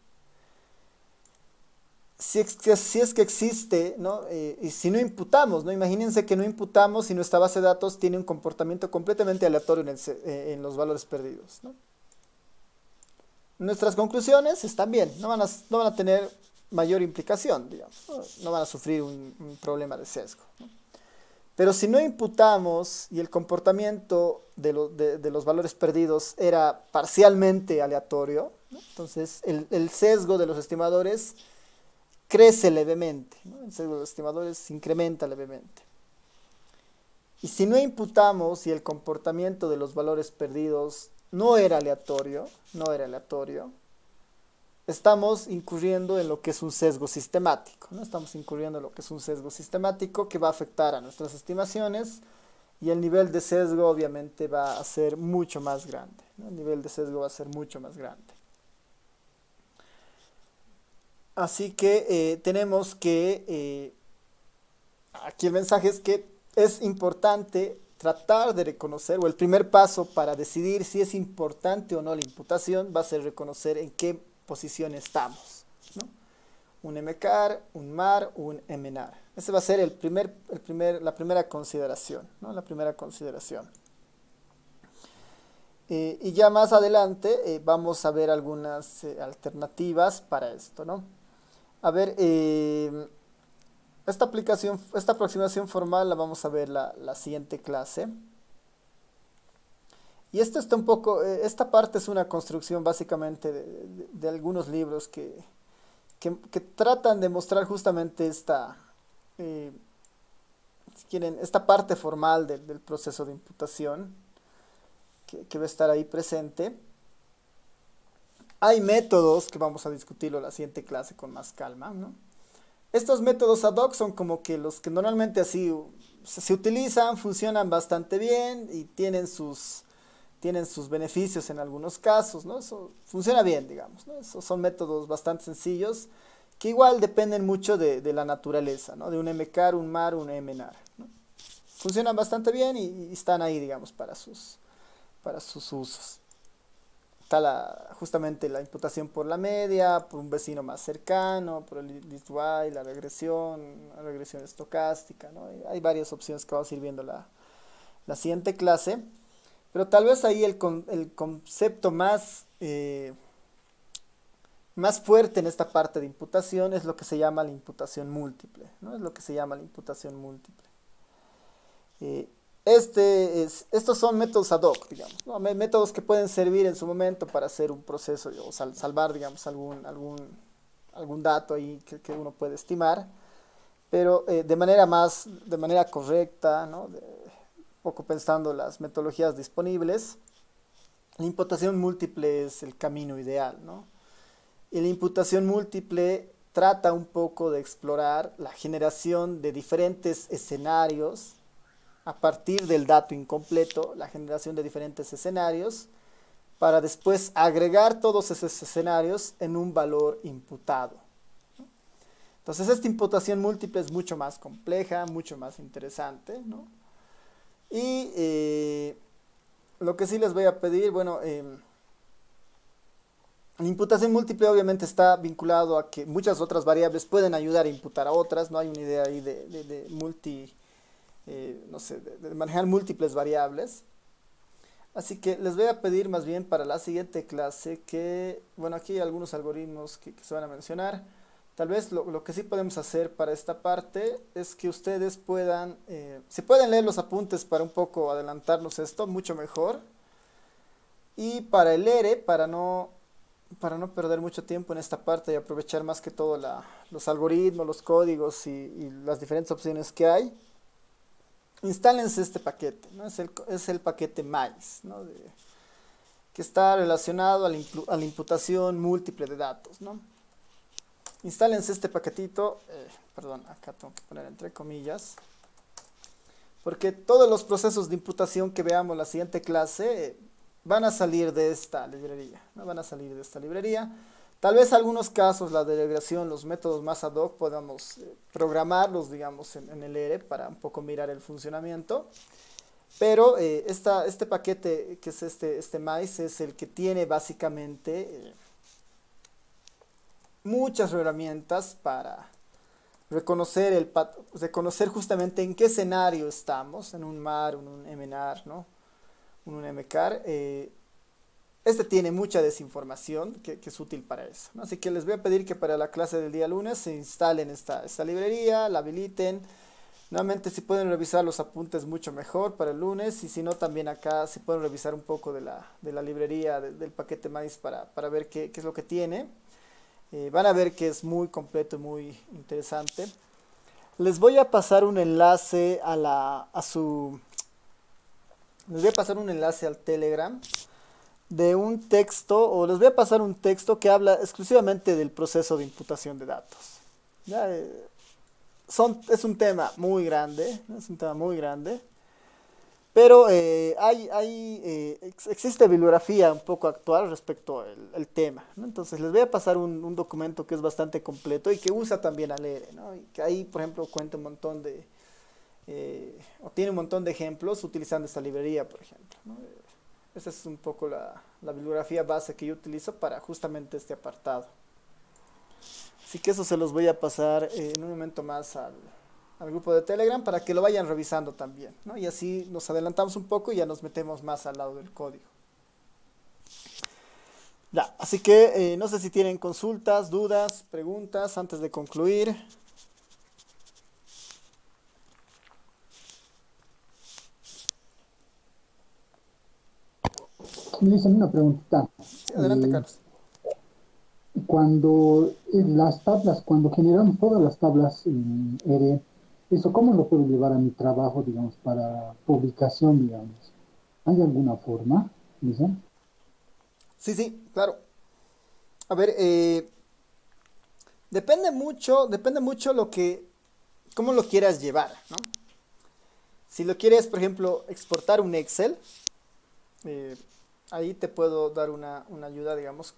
Si es que existe, ¿no? Y si no imputamos, ¿no? Imagínense que no imputamos y nuestra base de datos tiene un comportamiento completamente aleatorio en los valores perdidos, ¿no? Nuestras conclusiones están bien, no van a tener mayor implicación, digamos, no van a sufrir un problema de sesgo, ¿no? Pero si no imputamos y el comportamiento de los valores perdidos era parcialmente aleatorio, ¿no? Entonces, el sesgo de los estimadores crece levemente, ¿no? El sesgo de los estimadores se incrementa levemente. Y si no imputamos y el comportamiento de los valores perdidos no era aleatorio, estamos incurriendo en lo que es un sesgo sistemático, ¿no? Estamos incurriendo en lo que es un sesgo sistemático que va a afectar a nuestras estimaciones y el nivel de sesgo obviamente va a ser mucho más grande, ¿no? El nivel de sesgo va a ser mucho más grande. Así que tenemos que, aquí el mensaje es que es importante tratar de reconocer, o el primer paso para decidir si es importante o no la imputación va a ser reconocer en qué posición estamos, ¿no? Un MCAR, un MAR, un MNAR. Ese va a ser la primera consideración, ¿no? La primera consideración. Y ya más adelante vamos a ver algunas alternativas para esto, ¿no? A ver, esta aproximación formal la vamos a ver la siguiente clase. Y esto está un poco, esta parte es una construcción básicamente de algunos libros que tratan de mostrar justamente esta, si quieren, esta parte formal del proceso de imputación que va a estar ahí presente. Hay métodos que vamos a discutirlo en la siguiente clase con más calma, ¿no? Estos métodos ad hoc son como que los que normalmente así se utilizan, funcionan bastante bien y tienen sus beneficios en algunos casos, ¿no? Eso funciona bien, digamos, ¿no? Esos son métodos bastante sencillos que igual dependen mucho de la naturaleza, ¿no? De un MCAR, un MAR, un MNAR, ¿no? Funcionan bastante bien y están ahí, digamos, para sus usos. Está justamente la imputación por la media, por un vecino más cercano, por el list while, la regresión estocástica, ¿no? Hay varias opciones que vamos a ir viendo la siguiente clase, pero tal vez ahí el concepto más fuerte en esta parte de imputación es lo que se llama la imputación múltiple, ¿no? Es lo que se llama la imputación múltiple. Estos son métodos ad hoc, digamos, ¿no? Métodos que pueden servir en su momento para hacer un proceso o salvar, digamos, algún dato ahí que uno puede estimar, pero de manera correcta, ¿no? Un poco pensando las metodologías disponibles, la imputación múltiple es el camino ideal, ¿no? Y la imputación múltiple trata un poco de explorar la generación de diferentes escenarios a partir del dato incompleto, la generación de diferentes escenarios, para después agregar todos esos escenarios en un valor imputado. Entonces esta imputación múltiple es mucho más compleja, mucho más interesante, ¿no? Y lo que sí les voy a pedir, bueno, la imputación múltiple obviamente está vinculado a que muchas otras variables pueden ayudar a imputar a otras, no hay una idea ahí de manejar múltiples variables. Así que les voy a pedir más bien para la siguiente clase que, bueno, aquí hay algunos algoritmos que se van a mencionar. Tal vez lo que sí podemos hacer para esta parte es que ustedes puedan, si pueden leer los apuntes para un poco adelantarnos esto, mucho mejor. Y para el ERE, para no perder mucho tiempo en esta parte y aprovechar más que todo los algoritmos, los códigos y las diferentes opciones que hay, instálense este paquete, ¿no? Es el paquete MAIS, ¿no? Que está relacionado a la imputación múltiple de datos, ¿no? Instálense este paquetito, perdón, acá tengo que poner entre comillas, porque todos los procesos de imputación que veamos en la siguiente clase van a salir de esta librería, ¿no? Van a salir de esta librería. Tal vez algunos casos, la delegación, los métodos más ad hoc, podamos programarlos, digamos, en el ERE para un poco mirar el funcionamiento. Pero este paquete, que es este MAIS, es el que tiene básicamente muchas herramientas para reconocer justamente en qué escenario estamos, en un MAR, en un MNAR, ¿no? En un MCAR. Este tiene mucha desinformación que es útil para eso, ¿no? Así que les voy a pedir que para la clase del día lunes se instalen esta librería, la habiliten, Nuevamente, si pueden revisar los apuntes mucho mejor para el lunes, y si no, también acá si pueden revisar un poco de la librería del paquete maíz para ver qué es lo que tiene. Van a ver que es muy completo y muy interesante. Les voy a pasar un enlace les voy a pasar un enlace al Telegram de un texto, o les voy a pasar un texto que habla exclusivamente del proceso de imputación de datos. Ya, es un tema muy grande, ¿no? Es un tema muy grande, pero existe bibliografía un poco actual respecto al tema, ¿no? Entonces les voy a pasar un documento que es bastante completo y que usa también Alere, ¿no? Y que ahí, por ejemplo, cuenta un montón o tiene un montón de ejemplos utilizando esta librería, por ejemplo, ¿no? Esa es un poco la bibliografía base que yo utilizo para justamente este apartado. Así que eso se los voy a pasar en un momento más al grupo de Telegram para que lo vayan revisando también, ¿no? Y así nos adelantamos un poco y ya nos metemos más al lado del código. Ya, así que no sé si tienen consultas, dudas, preguntas antes de concluir. Me dicen una preguntita. Sí, adelante, Carlos. Cuando las tablas, cuando generamos todas las tablas en R, ¿eso cómo lo puedo llevar a mi trabajo, digamos, para publicación, digamos? ¿Hay alguna forma? ¿Dicen? Sí, sí, claro. A ver, depende mucho cómo lo quieras llevar, ¿no? Si lo quieres, por ejemplo, exportar un Excel, eh, ahí te puedo dar una ayuda, digamos,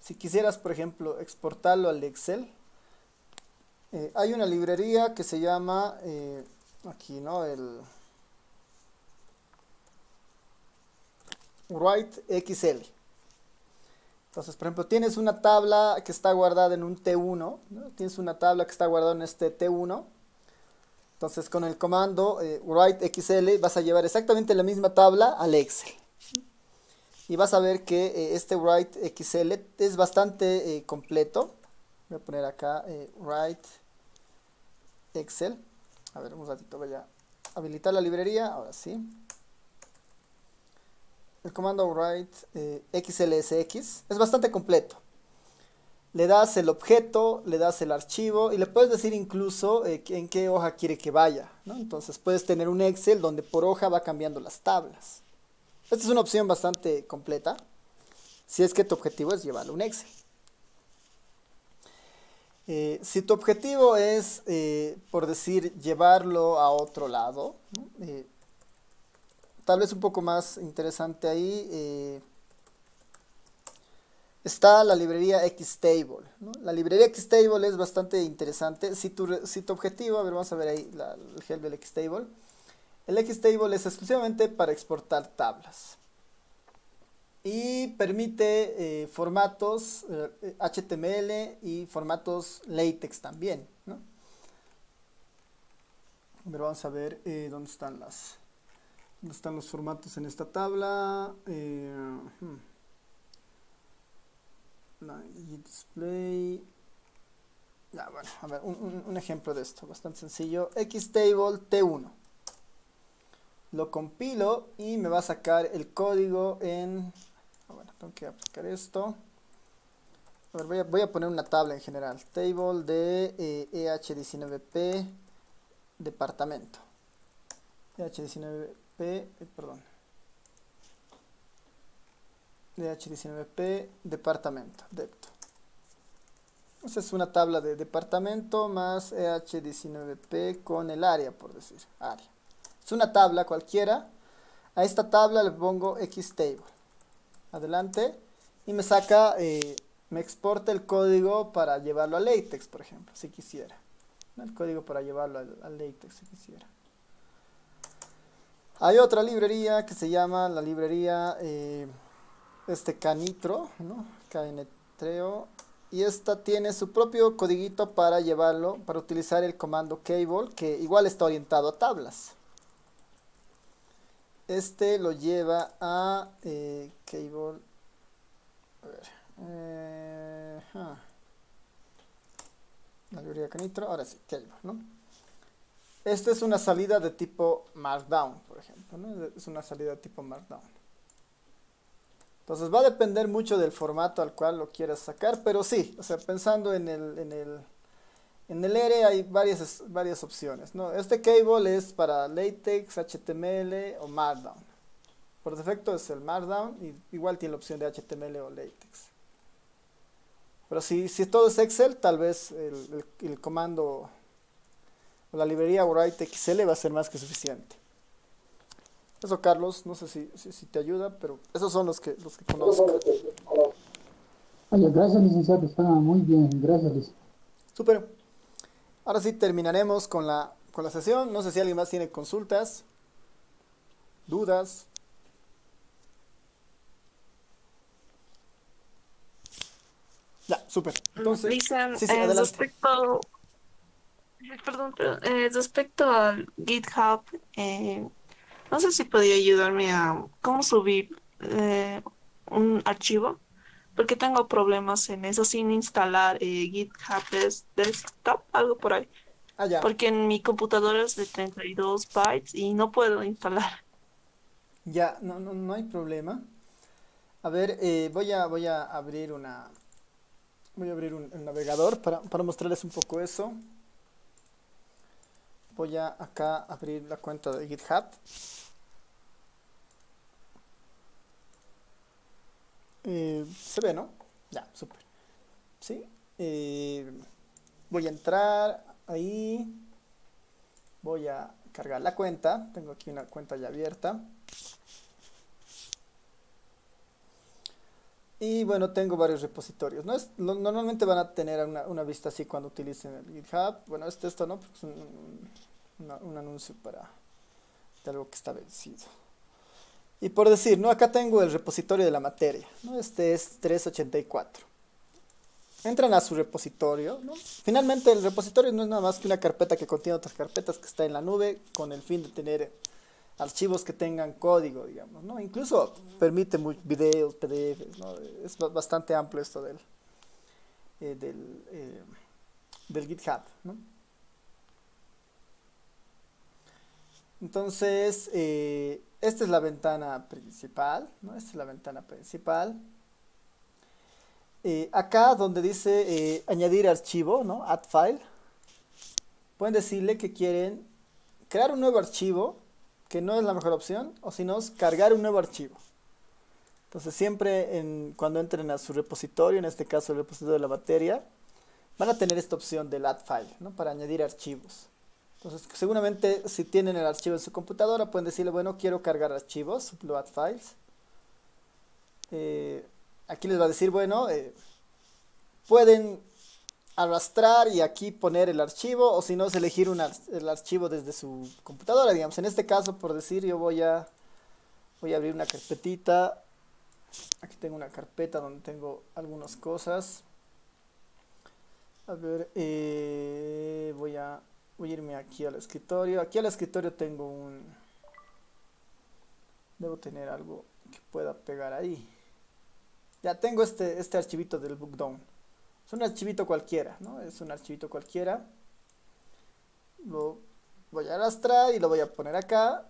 si quisieras, por ejemplo, exportarlo al Excel, hay una librería que se llama, aquí, ¿no? El Write XL. Entonces, por ejemplo, tienes una tabla que está guardada en un T1, ¿no? Tienes una tabla que está guardada en este T1. Entonces, con el comando write XL vas a llevar exactamente la misma tabla al Excel. Y vas a ver que este write XL es bastante completo. Voy a poner acá write Excel. A ver, un ratito voy a habilitar la librería. Ahora sí. El comando write XLSX es bastante completo. Le das el objeto, le das el archivo y le puedes decir incluso en qué hoja quiere que vaya, ¿no? Entonces puedes tener un Excel donde por hoja va cambiando las tablas. Esta es una opción bastante completa si es que tu objetivo es llevarlo a un Excel. Si tu objetivo es, por decir, llevarlo a otro lado, ¿no? Tal vez un poco más interesante ahí, está la librería Xtable, ¿no? La librería Xtable es bastante interesante. Si tu objetivo, a ver, vamos a ver ahí el help del Xtable. El Xtable es exclusivamente para exportar tablas. Y permite formatos HTML y formatos LaTeX también, ¿no? A ver, vamos a ver dónde están los formatos en esta tabla. Display. Ya, bueno, a ver, un ejemplo de esto, bastante sencillo. Xtable T1. Lo compilo y me va a sacar el código en... Bueno, tengo que aplicar esto. A ver, voy a poner una tabla en general. Table de EH19P departamento. EH19P, perdón. EH19P departamento, depto. Esa es una tabla de departamento más EH19P con el área, por decir, área. Es una tabla cualquiera. A esta tabla le pongo Xtable. Adelante. Y me saca, me exporta el código para llevarlo a LaTeX, por ejemplo, si quisiera. El código para llevarlo al LaTeX, si quisiera. Hay otra librería que se llama la librería Canitro, ¿no? Knitreo. Y esta tiene su propio codiguito para llevarlo, para utilizar el comando cable, que igual está orientado a tablas. Este lo lleva a cable. A ver. La librería Canitro. Ahora sí, cable, ¿no? Esta es una salida de tipo Markdown, por ejemplo, ¿no? Es una salida de tipo Markdown. Entonces va a depender mucho del formato al cual lo quieras sacar, pero sí, o sea, pensando en el ERE hay varias opciones, ¿no? Este cable es para LaTeX, HTML o Markdown. Por defecto es el Markdown y igual tiene la opción de HTML o LaTeX. Pero si todo es Excel, tal vez el comando o la librería WriteXL va a ser más que suficiente. Eso, Carlos, no sé si te ayuda, pero esos son los que conozco. Oye, gracias, licenciado, está muy bien, gracias, licenciado. Súper. Ahora sí terminaremos con la sesión. No sé si alguien más tiene consultas, dudas. Ya, súper. Entonces, Lisa, sí, adelante. perdón, pero, respecto al GitHub, no sé si podía ayudarme a cómo subir un archivo, porque tengo problemas en eso sin instalar GitHub Desktop, algo por ahí, Ah, ya. porque en mi computadora es de 32 bytes y no puedo instalar. Ya, no hay problema. A ver, voy a abrir un navegador para mostrarles un poco eso. Voy a acá abrir la cuenta de GitHub. Se ve, ¿no? Ya, súper. Sí. eh, Voy a entrar ahí. Voy a cargar la cuenta. Tengo aquí una cuenta ya abierta. Y bueno, tengo varios repositorios. ¿No? Normalmente van a tener una vista así cuando utilicen el GitHub. Bueno, esto no, porque es un anuncio de algo que está vencido. Y por decir, ¿no? Acá tengo el repositorio de la materia, ¿no? Este es 384. Entran a su repositorio, ¿no? Finalmente el repositorio no es nada más que una carpeta que contiene otras carpetas que está en la nube con el fin de tener archivos que tengan código, digamos, ¿no? Incluso permite videos, PDFs, ¿no? Es bastante amplio esto eh, del, eh, del GitHub, ¿no? Entonces, esta es la ventana principal, ¿no? Esta es la ventana principal. Acá donde dice añadir archivo, ¿no? Add file, pueden decirle que quieren crear un nuevo archivo, que no es la mejor opción, o si no, es cargar un nuevo archivo. Entonces siempre cuando entren a su repositorio, en este caso el repositorio de la materia, van a tener esta opción del add file, ¿no? Para añadir archivos. Entonces seguramente si tienen el archivo en su computadora, pueden decirle, bueno, quiero cargar archivos, upload files. Aquí les va a decir, bueno, pueden arrastrar y aquí poner el archivo, o si no es elegir el archivo desde su computadora, digamos. En este caso, por decir, yo voy a abrir una carpetita. Aquí tengo una carpeta donde tengo algunas cosas. A ver, voy a irme aquí al escritorio. Aquí al escritorio debo tener algo que pueda pegar ahí. Ya tengo este archivito del Bookdown. Es un archivito cualquiera, ¿no? Es un archivito cualquiera. Lo voy a arrastrar y lo voy a poner acá.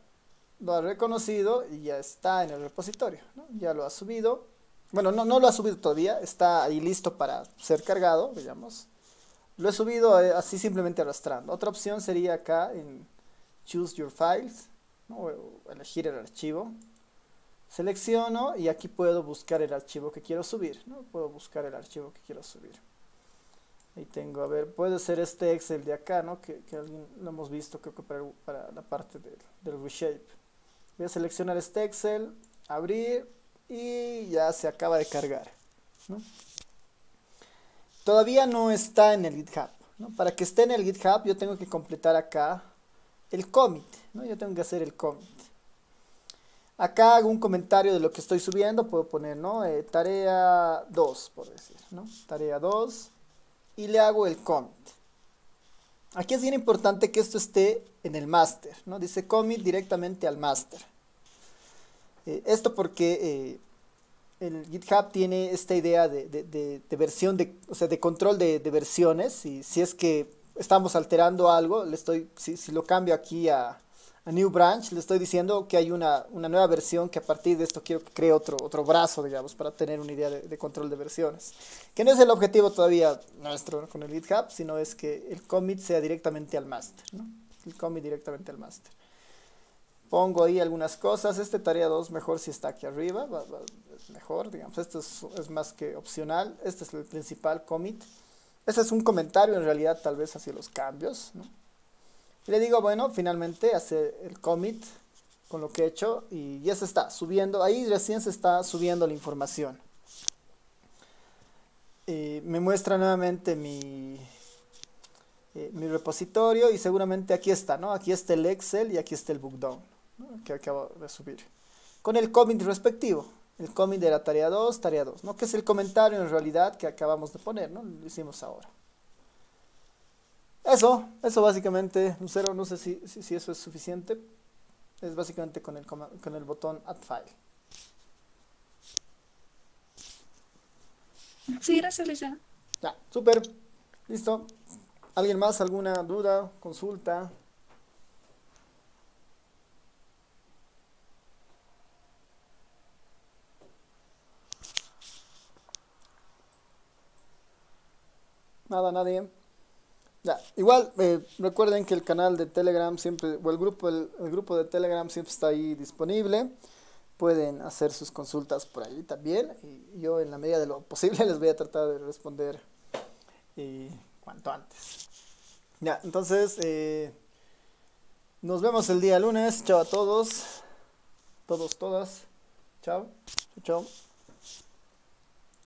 Lo ha reconocido y ya está en el repositorio, ¿no? Ya lo ha subido. Bueno, no lo ha subido todavía. Está ahí listo para ser cargado, digamos. Lo he subido así simplemente arrastrando. Otra opción sería acá en Choose Your Files, ¿no? O elegir el archivo. Selecciono y aquí puedo buscar el archivo que quiero subir, ¿no? Puedo buscar el archivo que quiero subir. Ahí tengo, a ver, puede ser este Excel de acá, ¿no? Que alguien lo hemos visto, creo que para la parte del reshape. Voy a seleccionar este Excel, abrir y ya se acaba de cargar, ¿no? Todavía no está en el GitHub, ¿no? Para que esté en el GitHub yo tengo que completar acá el commit, ¿no? Yo tengo que hacer el commit. Acá hago un comentario de lo que estoy subiendo, puedo poner, ¿no? Tarea 2, por decir, ¿no? Tarea 2 y le hago el commit. Aquí es bien importante que esto esté en el master, ¿no? Dice commit directamente al master. Esto porque el GitHub tiene esta idea de versión, o sea, de control de versiones, y si es que estamos alterando algo, si lo cambio aquí a New Branch, le estoy diciendo que hay una nueva versión que a partir de esto quiero que cree otro brazo, digamos, para tener una idea de control de versiones. Que no es el objetivo todavía nuestro, ¿no?, con el GitHub, sino es que el commit sea directamente al master, ¿no? El commit directamente al master. Pongo ahí algunas cosas. Tarea 2 mejor si está aquí arriba, es mejor, digamos. Esto es más que opcional. Este es el principal commit. Este es un comentario en realidad tal vez hacia los cambios, ¿no? Y le digo, bueno, finalmente hace el commit con lo que he hecho y ya se está subiendo. Ahí recién se está subiendo la información. Me muestra nuevamente mi repositorio y seguramente aquí está, ¿no? Aquí está el Excel y aquí está el Bookdown, ¿no?, que acabo de subir. Con el commit respectivo. El commit de la tarea 2, ¿no? Que es el comentario en realidad que acabamos de poner, ¿no? Lo hicimos ahora. Eso básicamente, Lucero, no sé si eso es suficiente. Es básicamente con el botón Add File. Sí, gracias, Luisa. Ya, súper. Listo. ¿Alguien más? ¿Alguna duda? ¿Consulta? Nada, nadie. Ya, igual recuerden que el canal de Telegram siempre, o el grupo de Telegram siempre está ahí disponible. Pueden hacer sus consultas por ahí también. Y yo en la medida de lo posible les voy a tratar de responder cuanto antes. Ya, entonces nos vemos el día lunes. Chao a todos. Todas. Chao. Chao.